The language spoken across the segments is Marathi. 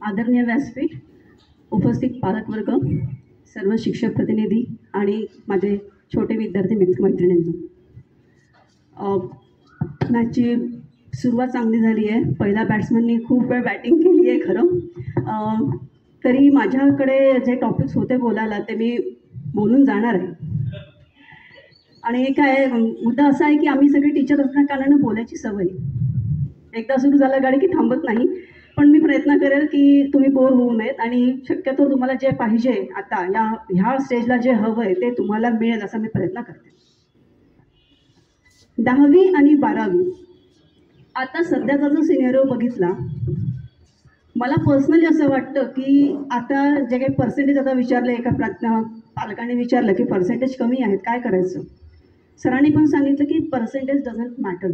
आदरणीय व्यासपीठ, उपस्थित पालकवर्ग, सर्व शिक्षक प्रतिनिधी आणि माझे छोटे विद्यार्थी मित्रमैत्रिणींनो, मॅचची सुरुवात चांगली झाली आहे. पहिला बॅट्समननी खूप वेळ बॅटिंग केली आहे खरं, तरी माझ्याकडे जे टॉपिक्स होते बोलायला ते मी बोलून जाणार आहे. आणि काय मुद्दा असा आहे की आम्ही सगळे टीचर असल्या कारणानं बोलायची सवय एकदा सुरू झालं गाडी की थांबत नाही. पण मी प्रयत्न करेल की तुम्ही बोर होऊ नयेत आणि शक्यतो तुम्हाला जे पाहिजे आता ह्या स्टेजला जे हवं आहे ते तुम्हाला मिळेल असा मी प्रयत्न करते. 10वी आणि 12वी आता सध्याचा जो सिनेरिओ बघितला, मला पर्सनली असं वाटतं की आता जे काही पर्सेंटेज आता विचारले, एका पालकांनी विचारलं की पर्सेंटेज कमी आहेत काय करायचं. सरांनी पण सांगितलं की percentage doesn't matter.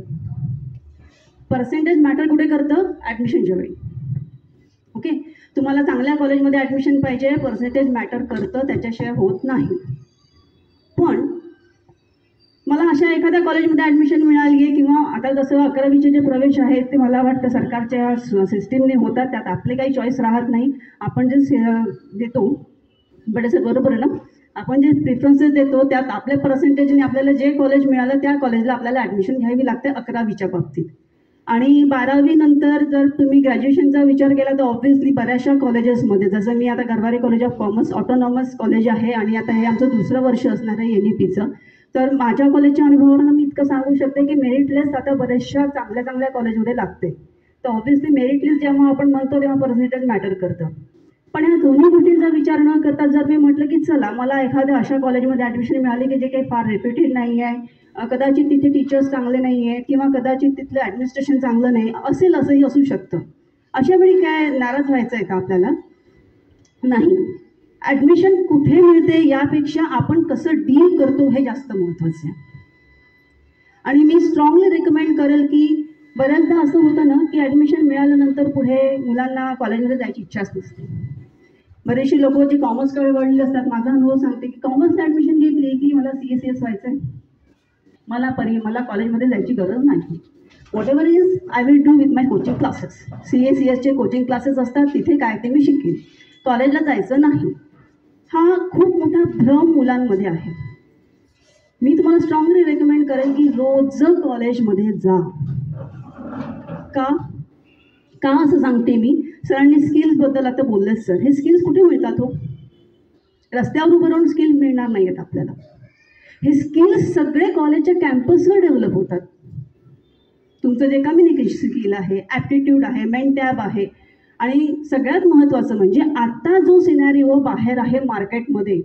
Percentage matter कुठे करतं? ॲडमिशनच्या वेळी. ओके, तुम्हाला चांगल्या कॉलेजमध्ये ॲडमिशन पाहिजे, पर्सेंटेज मॅटर करतं, त्याच्याशिवाय होत नाही. पण मला अशा एखाद्या कॉलेजमध्ये ॲडमिशन मिळाली आहे किंवा आता जसं 11वीचे जे प्रवेश आहेत ते मला वाटतं सरकारच्या सिस्टीमने होतात, त्यात आपले काही चॉईस राहत नाही. आपण जे देतो बट सर बरोबर आहे ना, आपण जे प्रिफरन्सेस देतो त्यात आपल्या पर्सेंटेजने आपल्याला जे कॉलेज मिळालं त्या कॉलेजला आपल्याला ॲडमिशन घ्यावी लागते 11वीच्या बाबतीत. आणि 12वी नंतर जर तुम्ही ग्रॅज्युएशनचा विचार केला तर ऑब्व्हियसली बऱ्याचशा कॉलेजेसमध्ये, जसं मी आता Garware college of commerce autonomous college आहे आणि आता हे आमचं दुसरं वर्ष असणार आहे NEPचं. तर माझ्या कॉलेजच्या अनुभवावरून मी इतकं सांगू शकते की मेरिट लिस्ट आता बऱ्याचशा चांगल्या कॉलेजमध्ये लागते. तर ऑब्व्हियसली मेरिट लिस्ट जेव्हा आपण म्हणतो तेव्हा पर्सेंटेज मॅटर करतं. पण ह्या दोन्ही गोष्टींचा विचार न करता जर मी म्हटलं की चला मला एखाद्या अशा कॉलेजमध्ये ॲडमिशन मिळाली की जे काही फार रेप्युटेड नाही आहे, कदाचित तिथे टीचर्स चांगले नाही आहेत किंवा कदाचित तिथलं ॲडमिनिस्ट्रेशन चांगलं नाही असेल, असंही असू शकतं. अशा वेळी काय नाराज व्हायचं आहे का आपल्याला? नाही. ॲडमिशन कुठे मिळते यापेक्षा आपण कसं डील करतो हे जास्त महत्त्वाचं आहे. आणि मी स्ट्रॉंगली रेकमेंड करेल की बऱ्याचदा असं होतं ना की ॲडमिशन मिळाल्यानंतर पुढे मुलांना कॉलेजमध्ये जायची इच्छाच नसते. बरेचसे लोक जे कॉमर्सकडे वळलेले असतात, माझा अनुभव सांगते की कॉमर्सला ॲडमिशन घेतली की मला CSES व्हायचं आहे, मला कॉलेजमध्ये जायची गरज नाही. Whatever is I will do with my coaching classes. CSESचे कोचिंग क्लासेस असतात, तिथे काय ते मी शिकेन, कॉलेजला जायचं नाही. हा खूप मोठा भ्रम मुलांमध्ये आहे. मी तुम्हाला स्ट्रॉंगली रेकमेंड करेन की रोज कॉलेजमध्ये जा. का असं सांगते मी? सरांनी स्किल्सबद्दल आता बोललेच सर, हे स्किल्स कुठे मिळतात हो? रस्त्यावर उभं राहून स्किल्स मिळणार नाही आहेत आपल्याला. हे स्किल्स सगळे कॉलेजच्या कॅम्पसवर डेव्हलप होतात. तुमचं जे कम्युनिकेशन स्किल आहे, ॲप्टिट्यूड आहे, मेंटॅब आहे आणि सगळ्यात महत्त्वाचं म्हणजे आता जो सिनॅरिओ बाहेर आहे मार्केटमध्ये,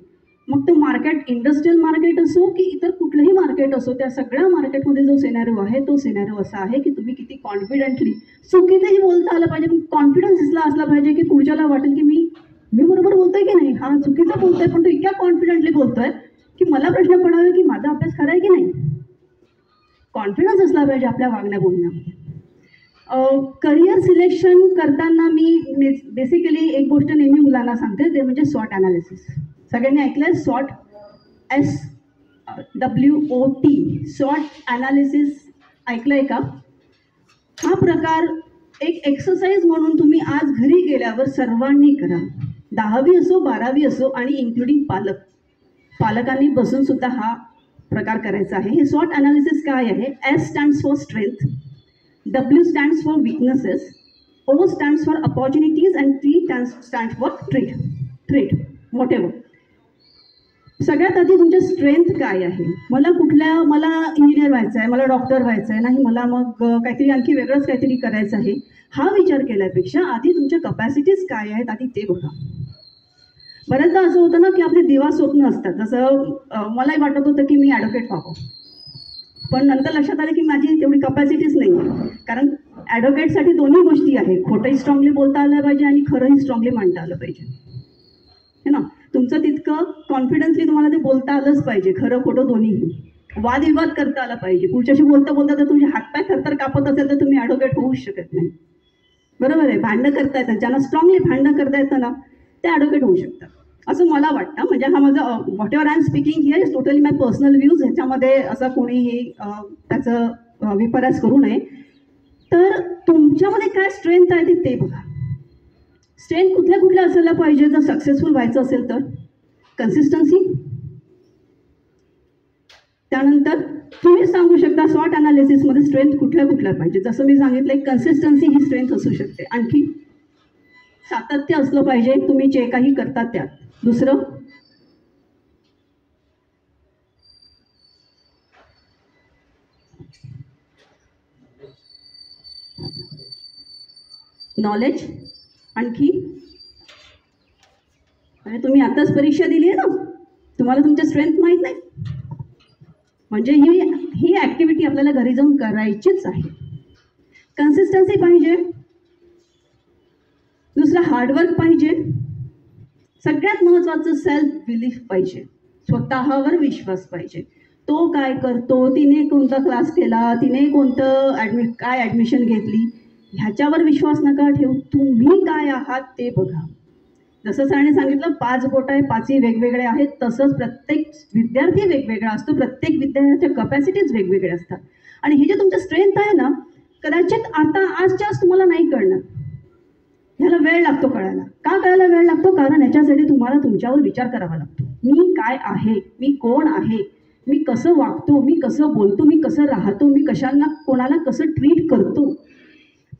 मग तो मार्केट इंडस्ट्रियल मार्केट असो की इतर कुठलंही मार्केट असो, त्या सगळ्या मार्केटमध्ये जो सिनॅरिओ आहे तो सिनॅरिओ असा आहे की तुम्ही किती कॉन्फिडेंटली, चुकीचंही बोलता आलं पाहिजे, कॉन्फिडन्स असला पाहिजे की पुढच्याला वाटेल की मी बरोबर बोलतोय की नाही, हा चुकीचं बोलतोय पण तो इतक्या कॉन्फिडेंटली बोलतोय की मला प्रश्न पडावे की माझा अभ्यास खरा आहे की नाही. कॉन्फिडन्स असला पाहिजे आपल्या वागण्या बोलण्यामध्ये. करिअर सिलेक्शन करताना मी बेसिकली एक गोष्ट नेहमी मुलांना सांगते, ते म्हणजे SWOT ॲनालिसिस. सगळ्यांनी ऐकलंय SWOT, SWOT, SWOT ॲनालिसिस ऐकलंय का? हा प्रकार एक एक्सरसाइज म्हणून तुम्ही आज घरी गेल्यावर सर्वांनी करा. 10वी असो 12वी असो आणि इन्क्लुडिंग पालकांनी बसून सुद्धा हा प्रकार करायचा आहे. हे SWOT ॲनालिसिस काय आहे? S stands for strength, W stands for weaknesses, O stands for opportunities and T stands for threat what ever. सगळ्यात आधी तुमचे स्ट्रेंथ काय आहे? मला इंजिनियर व्हायचं आहे, मला डॉक्टर व्हायचं आहे, नाही मला मग काहीतरी आणखी वेगळंच काहीतरी करायचं आहे, हा विचार केल्यापेक्षा आधी तुमच्या कपॅसिटीज काय आहेत आधी ते बघा. बऱ्याचदा असं होतं ना की आपले दिवा स्वप्न असतात. जसं मलाही वाटत होतं की मी ॲडव्होकेट व्हावं, पण नंतर लक्षात आलं की माझी तेवढी कपॅसिटीच नाही आहे. कारण ॲडव्होकेटसाठी दोन्ही गोष्टी आहेत, खोटंही स्ट्रॉंगली बोलता आलं पाहिजे आणि खरंही स्ट्रॉंगली मांडता आलं पाहिजे, है ना. तुमचं तितकं कॉन्फिडन्सली तुम्हाला ते बोलता आलंच पाहिजे, खरं खोटं दोन्हीही. वादविवाद करता आला पाहिजे. पुढच्याशी बोलता जर तुमचे हातपाय थरथर कापत असेल तर तुम्ही ॲडव्होकेट होऊच शकत नाही. बरोबर आहे. भांडणं करता येतात, ज्यांना स्ट्रॉंगली भांडणं करता येतं ना ते ॲडव्होकेट होऊ शकतात असं मला वाटतं. म्हणजे हा माझा what ever I am speaking here is totally my personal views. ह्याच्यामध्ये असं कोणीही त्याचं विपर्यास करू नये. तर तुमच्यामध्ये काय स्ट्रेंथ आहे ते बघा. स्ट्रेंथ कुठल्या कुठल्या असायला पाहिजे जर सक्सेसफुल व्हायचं असेल तर? कन्सिस्टन्सी. त्यानंतर तुम्ही सांगू शकता स्वॉट अनालिसिसमध्ये स्ट्रेंथ कुठल्या कुठल्या पाहिजे. जसं मी सांगितलं कन्सिस्टन्सी ही स्ट्रेंथ असू शकते. आणखी सातत्य असलं पाहिजे तुम्ही जे काही करतात त्यात. दुसरं नॉलेज. आणखी अरे तुम्ही आताच परीक्षा दिली आहे ना, तुम्हाला तुमच्या स्ट्रेंथ माहीत नाही म्हणजे ही ॲक्टिव्हिटी आपल्याला घरी जाऊन करायचीच आहे. कन्सिस्टन्सी पाहिजे. दुसरं हार्डवर्क पाहिजे. सगळ्यात महत्त्वाचं सेल्फ बिलीफ पाहिजे. स्वतःवर विश्वास पाहिजे. तो काय करतो, तिने कोणता क्लास केला, तिने कोणतं काय ॲडमिशन घेतली, ह्याच्यावर विश्वास नका ठेवू. तुम्ही काय आहात ते बघा. जसं सरांनी सांगितलं 5 बोट आहे, 5ही वेगवेगळे आहेत. तसंच प्रत्येक विद्यार्थी वेगवेगळा असतो. प्रत्येक विद्यार्थ्याच्या कपॅसिटीज वेगवेगळ्या असतात. आणि हे जे तुमचं स्ट्रेंथ आहे ना, कदाचित आता आजच्या आज तुम्हाला नाही कळणार. ह्याला वेळ लागतो कळायला. का कळायला वेळ लागतो? कारण याच्यासाठी तुम्हाला तुमच्यावर विचार करावा लागतो. मी काय आहे, मी कोण आहे, मी कसं वागतो, मी कसं बोलतो, मी कसं राहतो, मी कशाला कोणाला कसं ट्रीट करतो,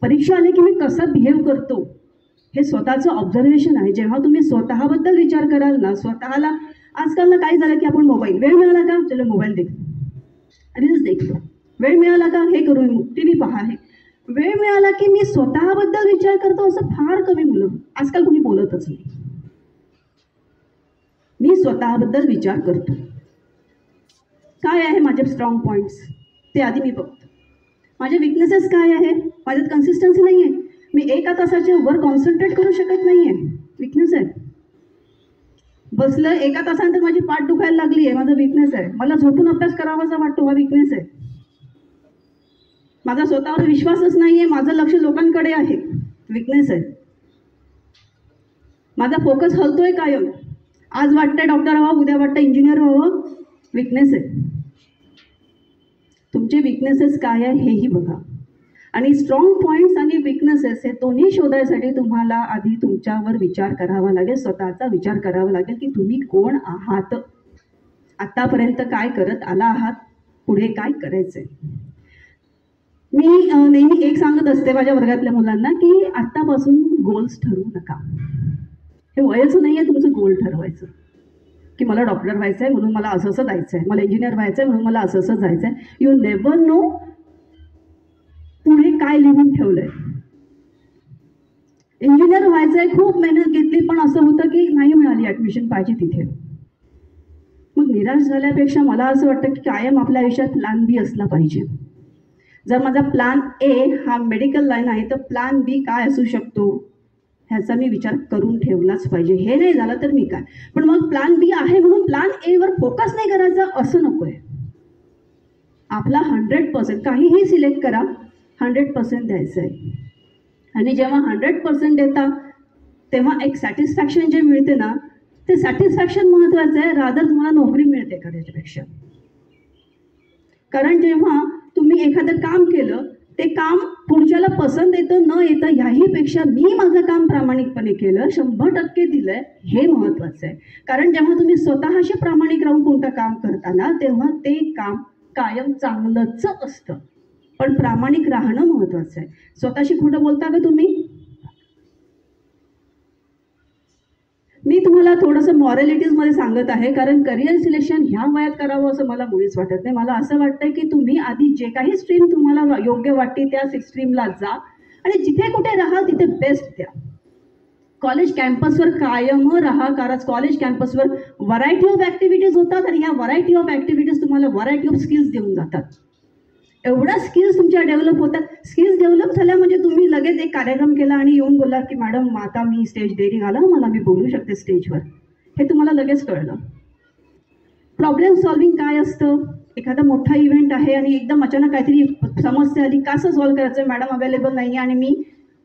परीक्षा आली की मी कसं बिहेव करतो, हे स्वतःचं ऑब्झर्वेशन आहे. जेव्हा तुम्ही स्वतःबद्दल विचार कराल ना, स्वतःला आजकाल ना काय झालं की आपण मोबाईल, वेळ मिळाला का चलो मोबाईल देखतो, रील्स देखतो, वेळ मिळाला का हे करून टी व्ही पहा, आहे वेळ मिळाला की मी स्वतःबद्दल विचार करतो असं फार कमी मुलं आजकाल कोणी बोलतच नाही. मी स्वतःबद्दल विचार करतो. काय आहे माझे स्ट्रॉंग पॉईंट्स ते आधी मी बघतो. माझे विकनेसेस काय आहे, माझ्यात कन्सिस्टन्सी नाही आहे, मी 1 तासाच्या वर कॉन्सन्ट्रेट करू शकत नाही आहे, विकनेस आहे. बसलं 1 तासानंतर माझी पाठ दुखायला लागली आहे, माझा विकनेस आहे. मला झोपून अभ्यास करावासा वाटतो, हा विकनेस आहे. माझा स्वतःवर विश्वासच नाही आहे, माझं लक्ष लोकांकडे आहे, विकनेस आहे. माझा फोकस हलतोय कायम, आज वाटतंय डॉक्टर व्हावं, उद्या वाटतं इंजिनियर व्हावं, विकनेस आहे. तुमचे विकनेसेस काय आहे हेही बघा. आणि स्ट्रॉंग पॉईंट्स आणि विकनेसेस हे दोन्ही शोधायसाठी तुम्हाला आधी तुमच्यावर विचार करावा लागेल, स्वतःचा विचार करावा लागेल की तुम्ही कोण आहात, आतापर्यंत काय करत आला आहात, पुढे काय करायचंय. मी नेहमी एक सांगत असते माझ्या वर्गातल्या मुलांना की आत्तापासून गोल्स ठरवू नका. हे वयाचं नाही आहे तुमचं गोल ठरवायचं की मला डॉक्टर व्हायचं आहे म्हणून मला असं असं जायचं आहे, मला इंजिनियर व्हायचं आहे म्हणून मला असं असं जायचं आहे. यू नेव्हर नो पुढे काय लिहून ठेवलंय. इंजिनियर व्हायचं आहे, खूप मेहनत घेतली, पण असं होतं की नाही मिळाली ॲडमिशन पाहिजे तिथे. मग निराश झाल्यापेक्षा मला असं वाटतं की कायम आपल्या आयुष्यात प्लॅन बी असला पाहिजे. जर माझा प्लॅन ए हा मेडिकल लाईन आहे तर प्लॅन बी काय असू शकतो ह्याचा मी विचार करून ठेवलाच पाहिजे. हे नाही झालं तर मी काय, पण मग प्लॅन बी आहे म्हणून प्लॅन ए वर फोकस नाही करायचा असं नको आहे. आपला 100% काहीही सिलेक्ट करा, 100% द्यायचं आहे. आणि जेव्हा 100% देता तेव्हा एक सॅटिस्फॅक्शन जे मिळते ना, ते सॅटिस्फॅक्शन महत्त्वाचं आहे रादर तुम्हाला नोकरी मिळते का त्याच्यापेक्षा. कारण जेव्हा तुम्ही एखादं काम केलं ते काम पुढच्याला पसंत येतं न येतं ह्याहीपेक्षा मी माझं काम प्रामाणिकपणे केलं, 100% दिलंय, हे महत्त्वाचं आहे. कारण जेव्हा तुम्ही स्वतःशी प्रामाणिक राहून कोणतं काम करता ना तेव्हा ते काम कायम चांगलंच असतं. पण प्रामाणिक राहणं महत्त्वाचं आहे. स्वतःशी खोटं बोलता का तुम्ही? मी तुम्हाला थोडंसं मॉरॅलिटीजमध्ये सांगत आहे कारण करिअर सिलेक्शन ह्या वयात करावं असं मला मुळीच वाटत नाही. मला असं वाटतंय की तुम्ही आधी जे काही स्ट्रीम तुम्हाला योग्य वाटते त्या स्ट्रीमला जा आणि जिथे कुठे राहा तिथे बेस्ट द्या. कॉलेज कॅम्पसवर कायम राहा कारण कॉलेज कॅम्पसवर व्हरायटी ऑफ ॲक्टिव्हिटीज होतात आणि ह्या व्हरायटी ऑफ ॲक्टिव्हिटीज तुम्हाला व्हरायटी ऑफ स्किल्स देऊन जातात. एवढ्या स्किल्स तुमच्या डेव्हलप होतात. स्किल्स डेव्हलप झाल्या म्हणजे तुम्ही लगेच एक कार्यक्रम केला आणि येऊन बोलला की मॅडम आता मी स्टेज डेअरिंग आला मला, मी बोलू शकते स्टेजवर, हे तुम्हाला लगेच कळलं. प्रॉब्लेम सॉल्विंग काय असतं, एखादा मोठा इव्हेंट आहे आणि एकदम अचानक काहीतरी समस्या आली, कसं सॉल्व्ह करायचं, मॅडम अवेलेबल नाही आहे आणि मी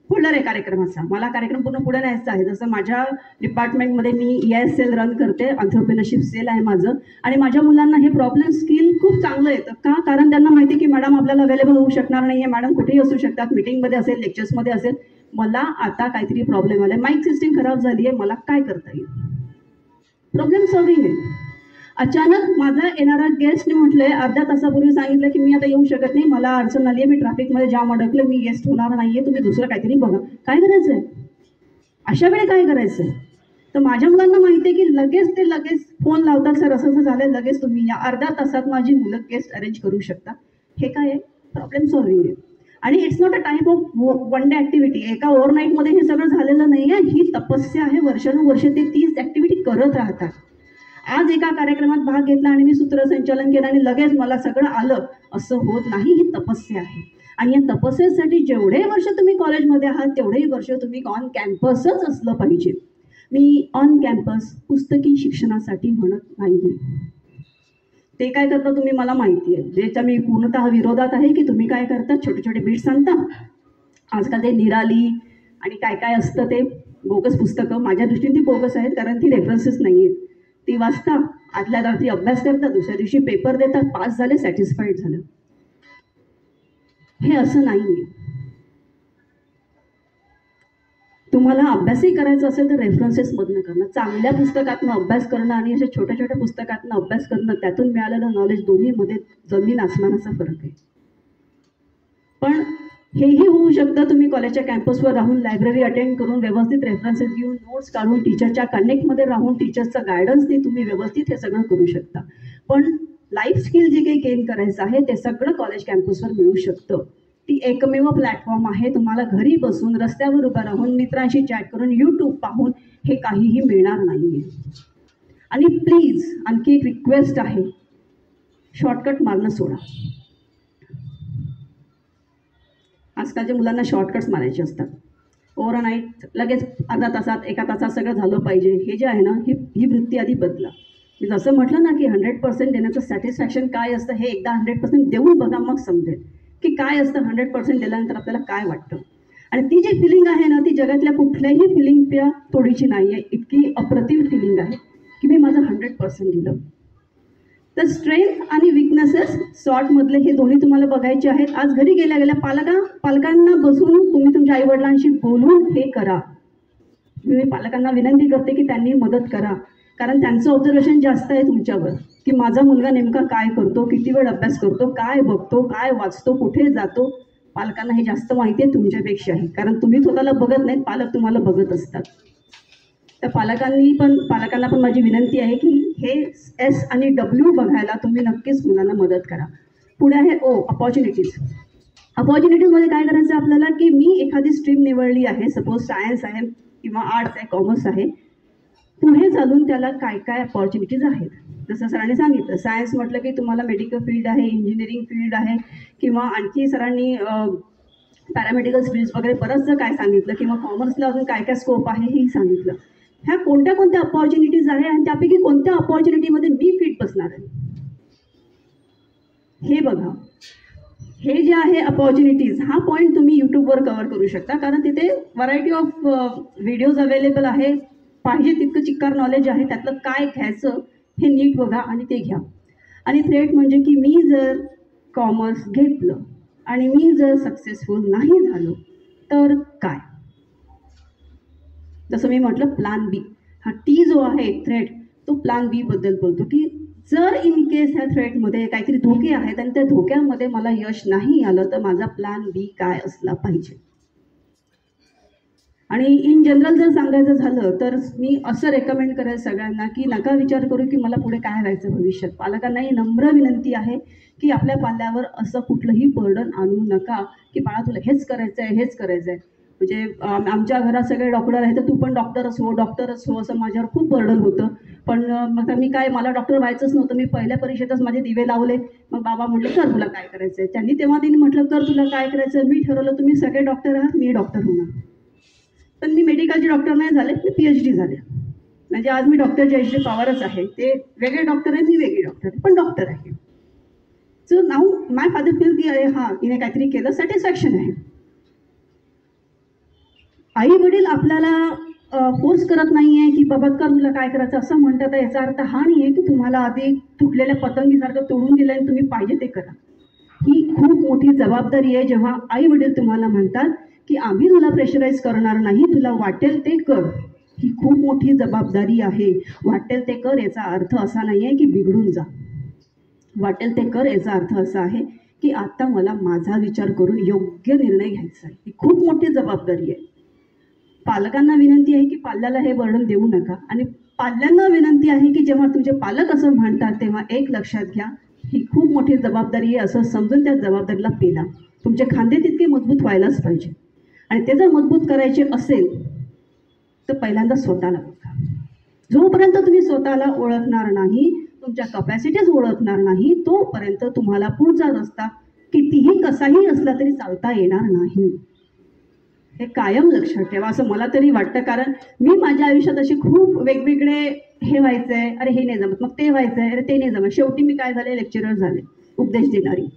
होल्डर आहे कार्यक्रमाचा, मला कार्यक्रम पूर्ण पुढे न्यायचा आहे. जसं माझ्या डिपार्टमेंटमध्ये मी EIS सेल रन करते, एंटरप्रेन्योरशिप सेल आहे माझं, आणि माझ्या मुलांना हे प्रॉब्लेम स्किल खूप चांगलं येतं. का? कारण त्यांना माहिती की मॅडम आपल्याला अवेलेबल होऊ शकणार नाही आहे, मॅडम कुठेही असू शकतात, मीटिंगमध्ये असेल, लेक्चर्समध्ये असेल, मला आता काहीतरी प्रॉब्लेम आलाय, माईक सिस्टीम खराब झाली आहे, मला काय करता येईल? प्रॉब्लेम सॉल्विंग आहे. अचानक माझा येणारा गेस्टने म्हटलंय, अर्ध्या तासापूर्वी सांगितलं की मी आता येऊ शकत नाही, मला अडचण आली आहे, मी ट्रॅफिकमध्ये जाम अडकले, मी गेस्ट होणार नाहीये, तुम्ही दुसरं काहीतरी बघा. काय करायचंय अशा वेळी? काय करायचंय? तर माझ्या मुलांना माहिती आहे की लगेच फोन लावतात, सर असं असं झालंय, लगेच तुम्ही या, अर्ध्या तासात माझी मुलं गेस्ट अरेंज करू शकता. हे काय आहे? प्रॉब्लेम सॉल्विंग आहे. आणि it's not a type of one day activity. एका ओव्हरनाईटमध्ये हे सगळं झालेलं नाही आहे, ही तपस्या आहे. वर्षानुवर्ष ते तीच ऍक्टिव्हिटी करत राहतात. आज एका कार्यक्रमात भाग घेतला आणि मी सूत्रसंचालन केलं आणि लगेच मला सगळं आलं असं होत नाही. ही तपस्या आहे. आणि या तपस्येसाठी जेवढे वर्ष तुम्ही कॉलेजमध्ये आहात तेवढेही वर्ष तुम्ही ऑन कॅम्पसच असलं पाहिजे. मी ऑन कॅम्पस पुस्तकी शिक्षणासाठी म्हणत नाही. ते काय करता तुम्ही मला माहिती आहे, ज्याच्या मी पूर्णतः विरोधात आहे की तुम्ही काय करता, छोटे छोटे बिट्स आणता. आजकाल ते निराली आणि काय काय असतं ते बोगस पुस्तकं, माझ्या दृष्टीने ती बोगस आहेत, कारण ती रेफरन्सेस नाही आहेत. ती वाचता, आदल्या रात्री अभ्यास करता, दुसऱ्या दिवशी पेपर देतात, पास झाले, सॅटिस्फाईड झालं. हे असं नाही आहे. तुम्हाला अभ्यासही करायचा असेल तर रेफरन्सेसमधनं करणं, चांगल्या पुस्तकातनं अभ्यास करणं आणि अशा छोट्या छोट्या पुस्तकातनं अभ्यास करणं, त्यातून मिळालेलं नॉलेज, दोन्हीमध्ये जमीन आसमानाचा फरक आहे. पण हेही होऊ शकतं तुम्ही कॉलेजच्या कॅम्पसवर राहून, लायब्ररी अटेंड करून, व्यवस्थित रेफरन्सेस घेऊन, नोट्स काढून, टीचरच्या कनेक्टमध्ये राहून, टीचर्सचा गायडन्सने तुम्ही व्यवस्थित हे सगळं करू शकता. पण लाईफ स्किल जे काही गेन करायचं आहे ते सगळं कॉलेज कॅम्पसवर मिळू शकतं. ती एकमेव प्लॅटफॉर्म आहे. तुम्हाला घरी बसून, रस्त्यावर उभं राहून, मित्रांशी चॅट करून, यूट्यूब पाहून हे काहीही मिळणार नाही आहे. आणि प्लीज आणखी एक रिक्वेस्ट आहे, शॉर्टकट मारणं सोडा. आजकालच्या मुलांना शॉर्टकट्स मारायचे असतात. ओव्हरनाईट लगेच अर्धा तासात, एका तासात सगळं झालं पाहिजे, हे जे आहे ना, ही वृत्ती आधी बदला. मी जसं म्हटलं ना की 100% देण्याचं सॅटिस्फॅक्शन काय असतं हे एकदा 100% देऊन बघा, मग समजेल की काय असतं 100% दिल्यानंतर आपल्याला काय वाटतं. आणि ती जी फिलिंग आहे ना, ती जगातल्या कुठल्याही फिलिंगच्या थोडीची नाही आहे. इतकी अप्रतिम फिलिंग आहे की मी माझं 100% दिलं. तर स्ट्रेंथ आणि विकनेसेस सॉर्टमधले हे दोन्ही तुम्हाला बघायचे आहेत. आज घरी गेल्या गेल्या पालकांना बसून तुम्ही तुमच्या आईवडिलांशी बोलून हे करा. मी पालकांना विनंती करते की त्यांनी मदत करा, कारण त्यांचं ऑब्झर्वेशन जास्त आहे तुमच्यावर की माझा मुलगा नेमका काय करतो, किती वेळ अभ्यास करतो, काय बघतो, काय वाचतो, कुठे जातो. पालकांना हे जास्त माहिती आहे तुमच्यापेक्षाही, कारण तुम्ही स्वतःला बघत नाहीत, पालक तुम्हाला बघत असतात. तर पालकांना पण माझी विनंती आहे की हे S आणि W बघायला तुम्ही नक्कीच मुलांना मदत करा. पुढे आहे अपॉर्च्युनिटीज. अपॉर्च्युनिटीजमध्ये काय करायचं आहे आपल्याला की मी एखादी स्ट्रीम निवडली आहे, सपोज सायन्स आहे किंवा आर्ट्स आहे, कॉमर्स आहे. पुढे चालून त्याला काय काय अपॉर्च्युनिटीज आहेत. जसं सरांनी सांगितलं, सायन्स म्हटलं की तुम्हाला मेडिकल फील्ड आहे, इंजिनिअरिंग फील्ड आहे, किंवा आणखी सरांनी पॅरामेडिकल फील्ड्स वगैरे बरंचसं काय सांगितलं, किंवा कॉमर्सला अजून काय काय स्कोप आहे हेही सांगितलं. ह्या कोणत्या कोणत्या अपॉर्च्युनिटीज आहे आणि त्यापैकी कोणत्या अपॉर्च्युनिटीमध्ये मी फिट बसणार आहे हे बघा. हे जे आहे अपॉर्च्युनिटीज, हा पॉईंट तुम्ही यूट्यूबवर कव्हर करू शकता, कारण तिथे व्हरायटी ऑफ व्हिडिओज अवेलेबल आहे. पाहिजे तितकं चिक्कार नॉलेज आहे. त्यातलं काय घ्यायचं हे नीट बघा आणि ते घ्या. आणि थ्रेट म्हणजे की मी जर कॉमर्स घेतलं आणि मी जर सक्सेसफुल नाही झालो तर काय. जसं मी म्हटलं प्लॅन बी. हा टी जो आहे थ्रेट, तो प्लॅन बी बद्दल बोलतो की जर इन केस ह्या थ्रेटमध्ये काहीतरी धोके आहेत आणि त्या धोक्यामध्ये मला यश नाही आलं तर माझा प्लॅन बी काय असला पाहिजे. आणि इन जनरल जर सांगायचं झालं तर मी असं रेकमेंड करेल सगळ्यांना की नका विचार करू की मला पुढे काय व्हायचं भविष्यात. पालकांनाही नम्र विनंती आहे की आपल्या पाल्यावर असं कुठलंही बर्डन आणू नका की बाळा तुला हेच करायचं आहे, हेच करायचं आहे. म्हणजे आमच्या घरात सगळे डॉक्टर आहेत तर तू पण डॉक्टरच हो असं माझ्यावर खूप बर्डन होतं. पण मग मी काय, मला डॉक्टर व्हायचंच नव्हतं. मी पहिल्या परीक्षेतच माझे दिवे लावले. मग बाबा म्हटलं कर तुला काय करायचं आहे. त्यांनी म्हटलं कर तुला काय करायचं. मी ठरवलं तुम्ही सगळे डॉक्टर आहात, मी डॉक्टर होणार. पण मी मेडिकलचे डॉक्टर नाही झाले, मी PhD झाले. म्हणजे आज मी डॉक्टर जयश्री पवारच आहे. ते वेगळे डॉक्टर आहे, मी वेगळी डॉक्टर आहे, पण डॉक्टर आहे. सो नाऊ माय फादर फील की अरे हा तिने काहीतरी केलं, सॅटिस्फॅक्शन आहे. आई वडील आपल्याला फोर्स करत नाही आहे की बाबा कर तुला काय करायचं असं म्हणतात. याचा अर्थ हा नाही आहे की तुम्हाला आधी तुटलेल्या पतंगीसारखं तोडून दिलं आणि तुम्ही पाहिजे ते करा. ही खूप मोठी जबाबदारी आहे जेव्हा आई वडील तुम्हाला म्हणतात की आम्ही तुला प्रेशराईज करणार नाही, तुला वाटेल ते कर. ही खूप मोठी जबाबदारी आहे. वाटेल ते कर याचा अर्थ असा नाही आहे की बिघडून जा. वाटेल ते कर याचा अर्थ असा आहे की आता मला माझा विचार करून योग्य निर्णय घ्यायचा आहे. ही खूप मोठी जबाबदारी आहे. पालकांना विनंती आहे की पाल्याला हे वर्णन देऊ नका, आणि पाल्यांना विनंती आहे की जेव्हा तुमचे पालक असं म्हणतात तेव्हा एक लक्षात घ्या, ही खूप मोठी जबाबदारी आहे असं समजून त्या जबाबदारीला पेला. तुमचे खांदे तितके मजबूत व्हायलाच पाहिजे, आणि ते जर मजबूत करायचे असेल तर पहिल्यांदा स्वतःला ओळखा. जोपर्यंत तुम्ही स्वतःला ओळखणार नाही, तुमच्या कपॅसिटीज ओळखणार नाही, तोपर्यंत तुम्हाला पुढचा रस्ता कितीही कसाही असला तरी चालता येणार नाही. हे कायम लक्षात ठेवा असं मला तरी वाटतं. कारण मी माझ्या आयुष्यात असे खूप वेगवेगळे हे व्हायचं आहे, अरे हे नाही जमत, मग ते व्हायचं आहे, अरे ते नाही जमत, शेवटी मी काय झाले, लेक्चरर झाले, उपदेश देणारी.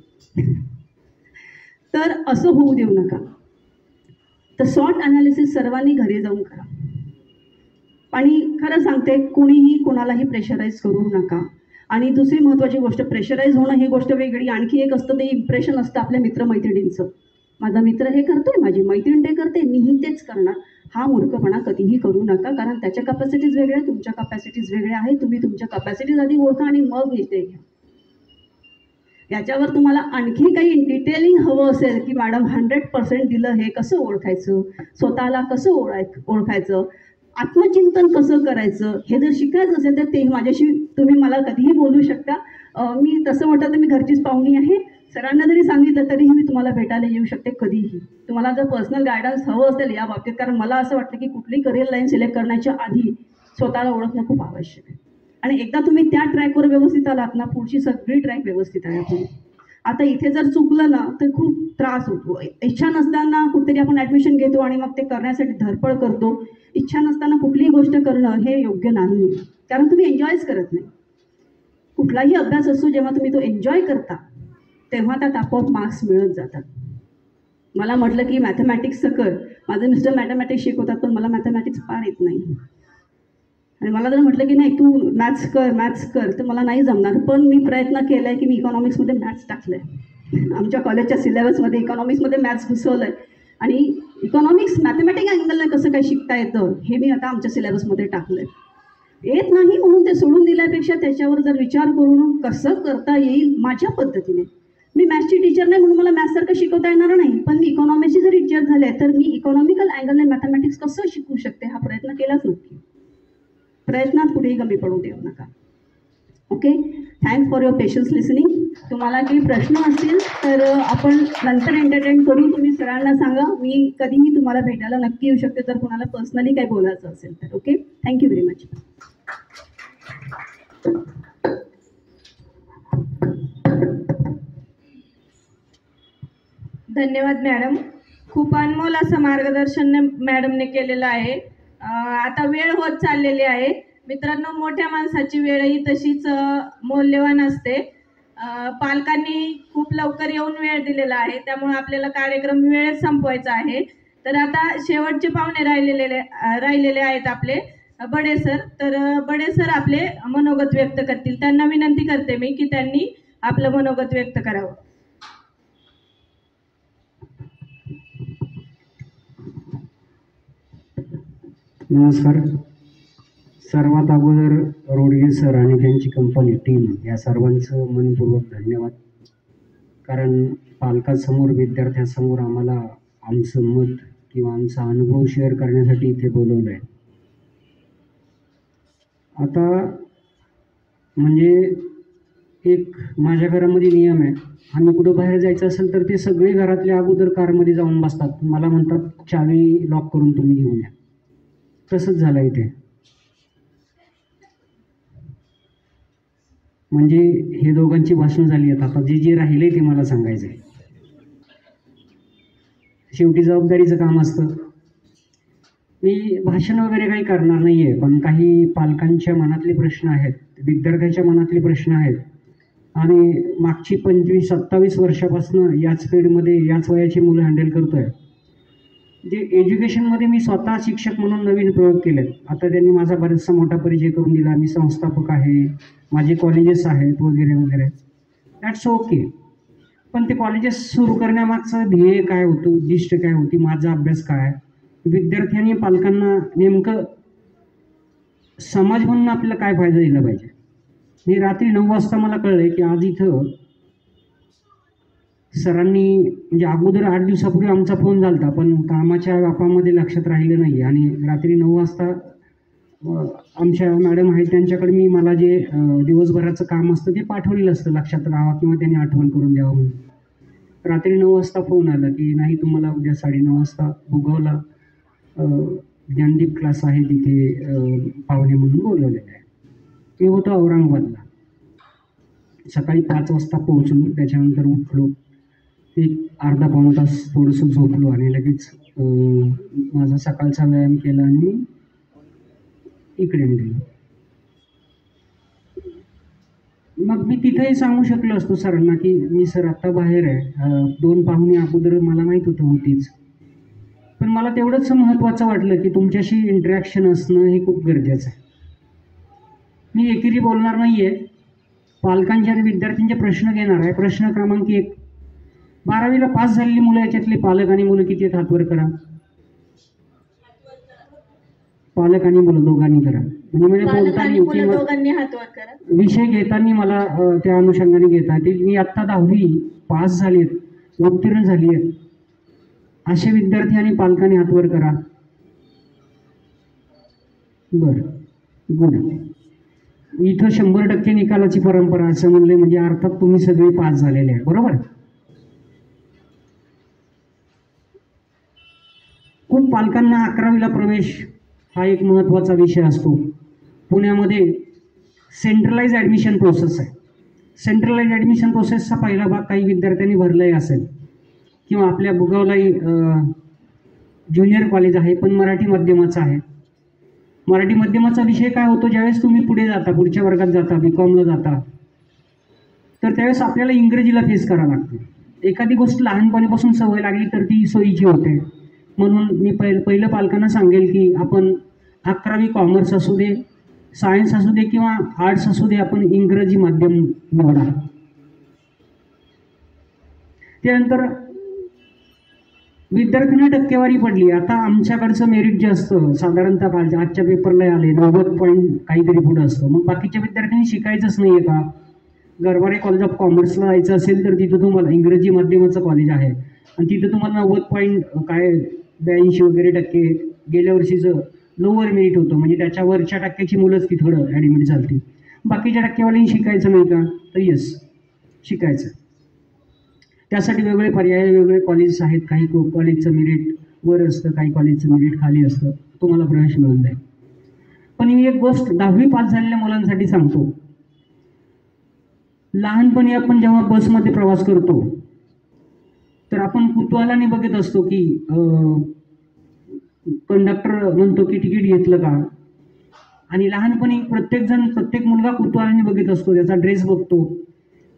तर असं होऊ देऊ नका. तर सॉर्ट अनालिसिस सर्वांनी घरी जाऊन करा. आणि खरं सांगते, कुणीही कोणालाही प्रेशराईज करू नका. आणि दुसरी महत्त्वाची गोष्ट, प्रेशराईज होणं ही गोष्ट वेगळी, आणखी एक असतं ते इम्प्रेशन असतं आपल्या मित्रमैत्रिणींचं. माझा मित्र हे करतोय, माझी मैत्रीण ते करते, मीही तेच करणार. हा मूर्खपणा कधीही करू नका. कारण त्याच्या कपॅसिटीज वेगळ्या, तुमच्या कपॅसिटीज वेगळ्या आहेत. तुम्ही तुमच्या कपॅसिटीज आधी ओळखा आणि मग निर्णय घ्या. याच्यावर तुम्हाला आणखी काही डिटेलिंग हवं असेल की मॅडम 100% दिलं, हे कसं ओळखायचं, स्वतःला कसं ओळखायचं, आत्मचिंतन कसं करायचं, हे जर शिकायचं असेल तर ते माझ्याशी तुम्ही मला कधीही बोलू शकता. मी तसं म्हटलं तर मी घरचीच पाहुणी आहे. सरांना जरी सांगितलं तरीही मी तुम्हाला भेटायला येऊ शकते कधीही. तुम्हाला जर पर्सनल गायडन्स हवं असेल या बाबतीत, कारण मला असं वाटतं की कुठली करिअर लाईन सिलेक्ट करण्याच्या आधी स्वतःला ओळखणं खूप आवश्यक आहे. आणि एकदा तुम्ही त्या ट्रॅकवर व्यवस्थित आलात ना, पुढची सगळी ट्रॅक व्यवस्थित आहे आपली. आता इथे जर चुकलं ना तर खूप त्रास होतो. इच्छा नसताना कुठेतरी आपण ॲडमिशन घेतो आणि मग ते करण्यासाठी धडपड करतो. इच्छा नसताना कुठलीही गोष्ट करणं हे योग्य नाही, कारण तुम्ही एन्जॉयच करत नाही. कुठलाही अभ्यास असतो, जेव्हा तुम्ही तो एन्जॉय करता तेव्हा त्यात आपोआप मार्क्स मिळत जातात. मला म्हटलं की मॅथमॅटिक्सचं कर, माझे मिस्टर मॅथमॅटिक्स शिकवतात पण मला मॅथमॅटिक्स फार येत नाही. आणि मला जर म्हटलं की नाही तू मॅथ्स कर तर मला नाही जमणार. पण मी प्रयत्न केला आहे की मी इकॉनॉमिक्समध्ये मॅथ्स टाकलं आहे. आमच्या कॉलेजच्या सिलेबसमध्ये इकॉनॉमिक्समध्ये मॅथ्स घुसवलं आहे. आणि इकॉनॉमिक्स मॅथमॅटिक्स अँगलने कसं काय शिकता येतं हे मी आता आमच्या सिलेबसमध्ये टाकलं आहे. येत नाही म्हणून ते सोडून दिल्यापेक्षा त्याच्यावर जर विचार करून कसं करता येईल माझ्या पद्धतीने. मी मॅथ्सची टीचर नाही म्हणून मला मॅथ्ससारखं शिकवता येणार नाही, पण मी इकॉनॉमिक्सची जर टीचर झाले तर मी इकॉनॉमिकल अँगलने मॅथमॅटिक्स कसं शिकू शकते हा प्रयत्न केलाच नक्की. प्रयत्नात कुठेही कमी पडू देऊ नका. Okay, thanks for your patience listening. तुम्हाला काही प्रश्न असतील तर आपण नंतर एंटरटेन करू. तुम्ही सरांना सांगा, मी कधीही तुम्हाला भेटायला नक्की येऊ शकते जर कोणाला पर्सनली काही बोलायचं असेल तर. Okay, thank you very much. धन्यवाद मॅडम. खूप अनमोल असं मार्गदर्शन मॅडमने केलेलं आहे. आता वेळ होत चाललेली आहे मित्रांनो. मोठ्या माणसाची वेळही तशीच मौल्यवान असते. पालकांनी खूप लवकर येऊन वेळ दिलेला आहे, त्यामुळे आपल्याला कार्यक्रम वेळेत संपवायचा आहे. तर आता शेवटचे पाहुणे राहिलेले आहेत आपले बडे सर. तर बडे सर आपले मनोगत व्यक्त करतील. त्यांना विनंती करते मी की त्यांनी आपलं मनोगत व्यक्त करावं. नमस्कार. सर्वात अगोदर रोडगे सर आणि त्यांची कंपनी टीम या सर्वांचं मनपूर्वक धन्यवाद. कारण पालकासमोर विद्यार्थ्यासमोर आम्हाला आमचं मत किंवा आमचा अनुभव शेअर करण्यासाठी इथे बोलवलं आहे. आता म्हणजे एक माझ्या घरामध्ये नियम आहे, आम्ही कुठं बाहेर जायचं असेल तर ते सगळे घरातले अगोदर कारमध्ये जाऊन बसतात. मला म्हणतात चावी लॉक करून तुम्ही घेऊन या. तसंच झालं इथे. म्हणजे हे दोघांची भाषण झाली आहेत. आता जे राहिले ते मला सांगायचं आहे. शेवटी जबाबदारीचं काम असतं. मी भाषण वगैरे काही करणार नाही आहे, पण काही पालकांच्या मनातले प्रश्न आहेत, विद्यार्थ्यांच्या मनातले प्रश्न आहेत. आणि मागची 25-27 वर्षापासून याच फील्डमध्ये याच वयाची मुलं हँडल करतो आहे. जे एज्युकेशनमध्ये मी स्वतः शिक्षक म्हणून नवीन प्रयोग केले. आता त्यांनी माझा बराचसा मोठा परिचय करून दिला. मी संस्थापक आहे, माझे कॉलेजेस आहेत वगैरे वगैरे. That's okay. पण ते कॉलेजेस सुरू करण्यामागचं ध्येय काय होतं, उद्दिष्ट काय होती, माझा अभ्यास काय, विद्यार्थ्यांनी पालकांना नेमकं समाज म्हणून आपल्याला काय फायदा दिला पाहिजे. मी रात्री 9 वाजता मला कळलंय की आज इथं सरांनी म्हणजे अगोदर 8 दिवसापूर्वी आमचा फोन झाला होता, पण कामाच्या व्यापामध्ये लक्षात राहिलं नाही आणि रात्री 9 वाजता आमच्या मॅडम आहेत त्यांच्याकडे मी मला जे दिवसभराचं काम असतं ते पाठवलेलं असतं लक्षात राहावं किंवा त्यांनी आठवण करून द्यावं म्हणून. रात्री 9 वाजता फोन आला की नाही तुम्हाला उद्या 9:30 वाजता भुगावला ज्ञानदीप क्लास आहे तिथे पाहुणे म्हणून बोलवलेलं आहे. मी होतो औरंगाबादला. सकाळी 5 वाजता पोहोचलो, त्याच्यानंतर उठलो, एक अर्धा पाऊण तास थोडंसं झोपलो आणि लगेच माझा सकाळचा व्यायाम केला आणि मी इकडे निघालो. मग मी तिथेही सांगू शकलो असतो सरांना की मी सर आत्ता बाहेर आहे, 2 पाहुणे अगोदर मला माहीत होतीच. पण मला तेवढंच महत्त्वाचं वाटलं की तुमच्याशी इंटरॅक्शन असणं हे खूप गरजेचं आहे. मी एकेरी बोलणार नाही आहे, पालकांचे आणि विद्यार्थ्यांचे प्रश्न घेणार आहे. प्रश्न क्रमांक 1, 12वीला पास झालेली मुलं याच्यातले पालक आणि मुलं किती आहेत हात वर करा. पालक आणि मुलं दोघांनी करा. म्हणजे बोलताना दोघांनी हात वर करा. विषय घेताना मला त्या अनुषंगाने घेता येतील. मी आत्ता 10वी पास झालेत, उत्तीर्ण झाली आहेत असे विद्यार्थी आणि पालकांनी हात वर करा. बरं, गुड. इथं 100% निकालाची परंपरा असं म्हणले म्हणजे अर्थात तुम्ही सगळे पास झालेले आहे, बरोबर. खूप पालकांना 11वीला प्रवेश हा एक महत्त्वाचा विषय असतो. पुण्यामध्ये सेंट्रलाइज ॲडमिशन प्रोसेस आहे. सेंट्रलाइज ॲडमिशन प्रोसेसचा पहिला भाग काही विद्यार्थ्यांनी भरलाही असेल किंवा आपल्या भुगावलाही ज्युनियर कॉलेज आहे पण मराठी माध्यमाचं आहे. मराठी माध्यमाचा विषय काय होतो, ज्यावेळेस तुम्ही पुढे जाता, पुढच्या वर्गात जाता, BComला जाता, तर त्यावेळेस आपल्याला इंग्रजीला फेस करावं लागतं. एखादी गोष्ट लहानपणीपासून सवय लागली तर ती सोयीची होते. म्हणून मी पहिलं पालकांना सांगेल की आपण 11वी कॉमर्स असू दे, सायन्स असू दे किंवा आर्ट्स असू दे, आपण इंग्रजी माध्यम निवडा. त्यानंतर विद्यार्थ्यांना टक्केवारी पडली. आता आमच्याकडचं मेरिट जे असतं साधारणतः आजच्या पेपरला आले 90 पॉईंट काहीतरी पुढं असतं. मग बाकीच्या विद्यार्थ्यांनी शिकायचंच नाही आहे का? गरवारे कॉलेज ऑफ कॉमर्सला जायचं असेल तर तिथं तुम्हाला इंग्रजी माध्यमाचं कॉलेज आहे आणि तिथं तुम्हाला 90 पॉईंट काय 82 वगैरे टक्के गेल्या वर्षीचं लोअर मेरिट होतं. म्हणजे त्याच्या वरच्या टक्क्याची मुलंच तिथं ॲडमिट झाली. बाकीच्या टक्केवाल्यांनी शिकायचं नाही का? तर येस, शिकायचं. त्यासाठी वेगवेगळे पर्याय, वेगवेगळे कॉलेजेस आहेत. काही कॉलेजचं मेरिट वर असतं, काही कॉलेजचं मेरिट खाली असतं, तुम्हाला प्रवेश मिळून जाईल. पण मी एक गोष्ट 10वी पास झालेल्या मुलांसाठी सांगतो. लहानपणी आपण जेव्हा बसमध्ये प्रवास करतो तर आपण कुतूहलाने बघत असतो की कंडक्टर म्हणतो की तिकीट घेतलं का, आणि लहानपणी प्रत्येक मुलगा कुतूहलाने बघत असतो. त्याचा ड्रेस बघतो,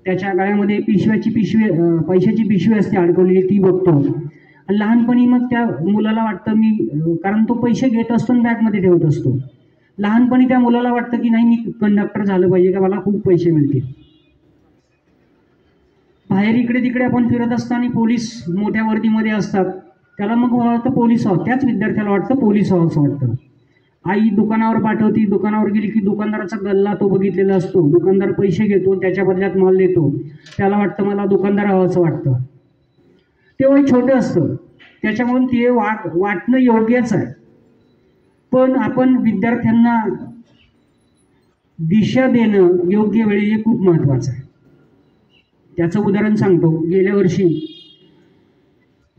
त्याच्या गळ्यामध्ये पैशाची पिशवी असते अडकवलेली, ती बघतो. आणि लहानपणी मग त्या मुलाला वाटतं कारण तो पैसे घेत असतो आणि बॅगमध्ये ठेवत असतो. लहानपणी त्या मुलाला वाटतं की नाही, मी कंडक्टर झालं पाहिजे का, मला खूप पैसे मिळतील. बाहेर इकडे तिकडे आपण फिरत असताना पोलीस मोठ्या वर्दीमध्ये असतात, त्याला मग वाटतं पोलीस व्हावं. त्याच विद्यार्थ्याला वाटतं पोलीस व्हावं असं वाटतं. आई दुकानावर पाठवती, दुकानावर गेली की दुकानदाराचा गल्ला तो बघितलेला असतो, दुकानदार पैसे घेतो, त्याच्या बदल्यात माल देतो, त्याला वाटतं मला दुकानदार व्हावं असं वाटतं. ते वय छोटं असतं, त्याच्यामुळे ते वाटणं योग्यच आहे. पण आपण विद्यार्थ्यांना दिशा देणं योग्य वेळी हे खूप महत्त्वाचं आहे. त्याचं उदाहरण सांगतो. गेल्या वर्षी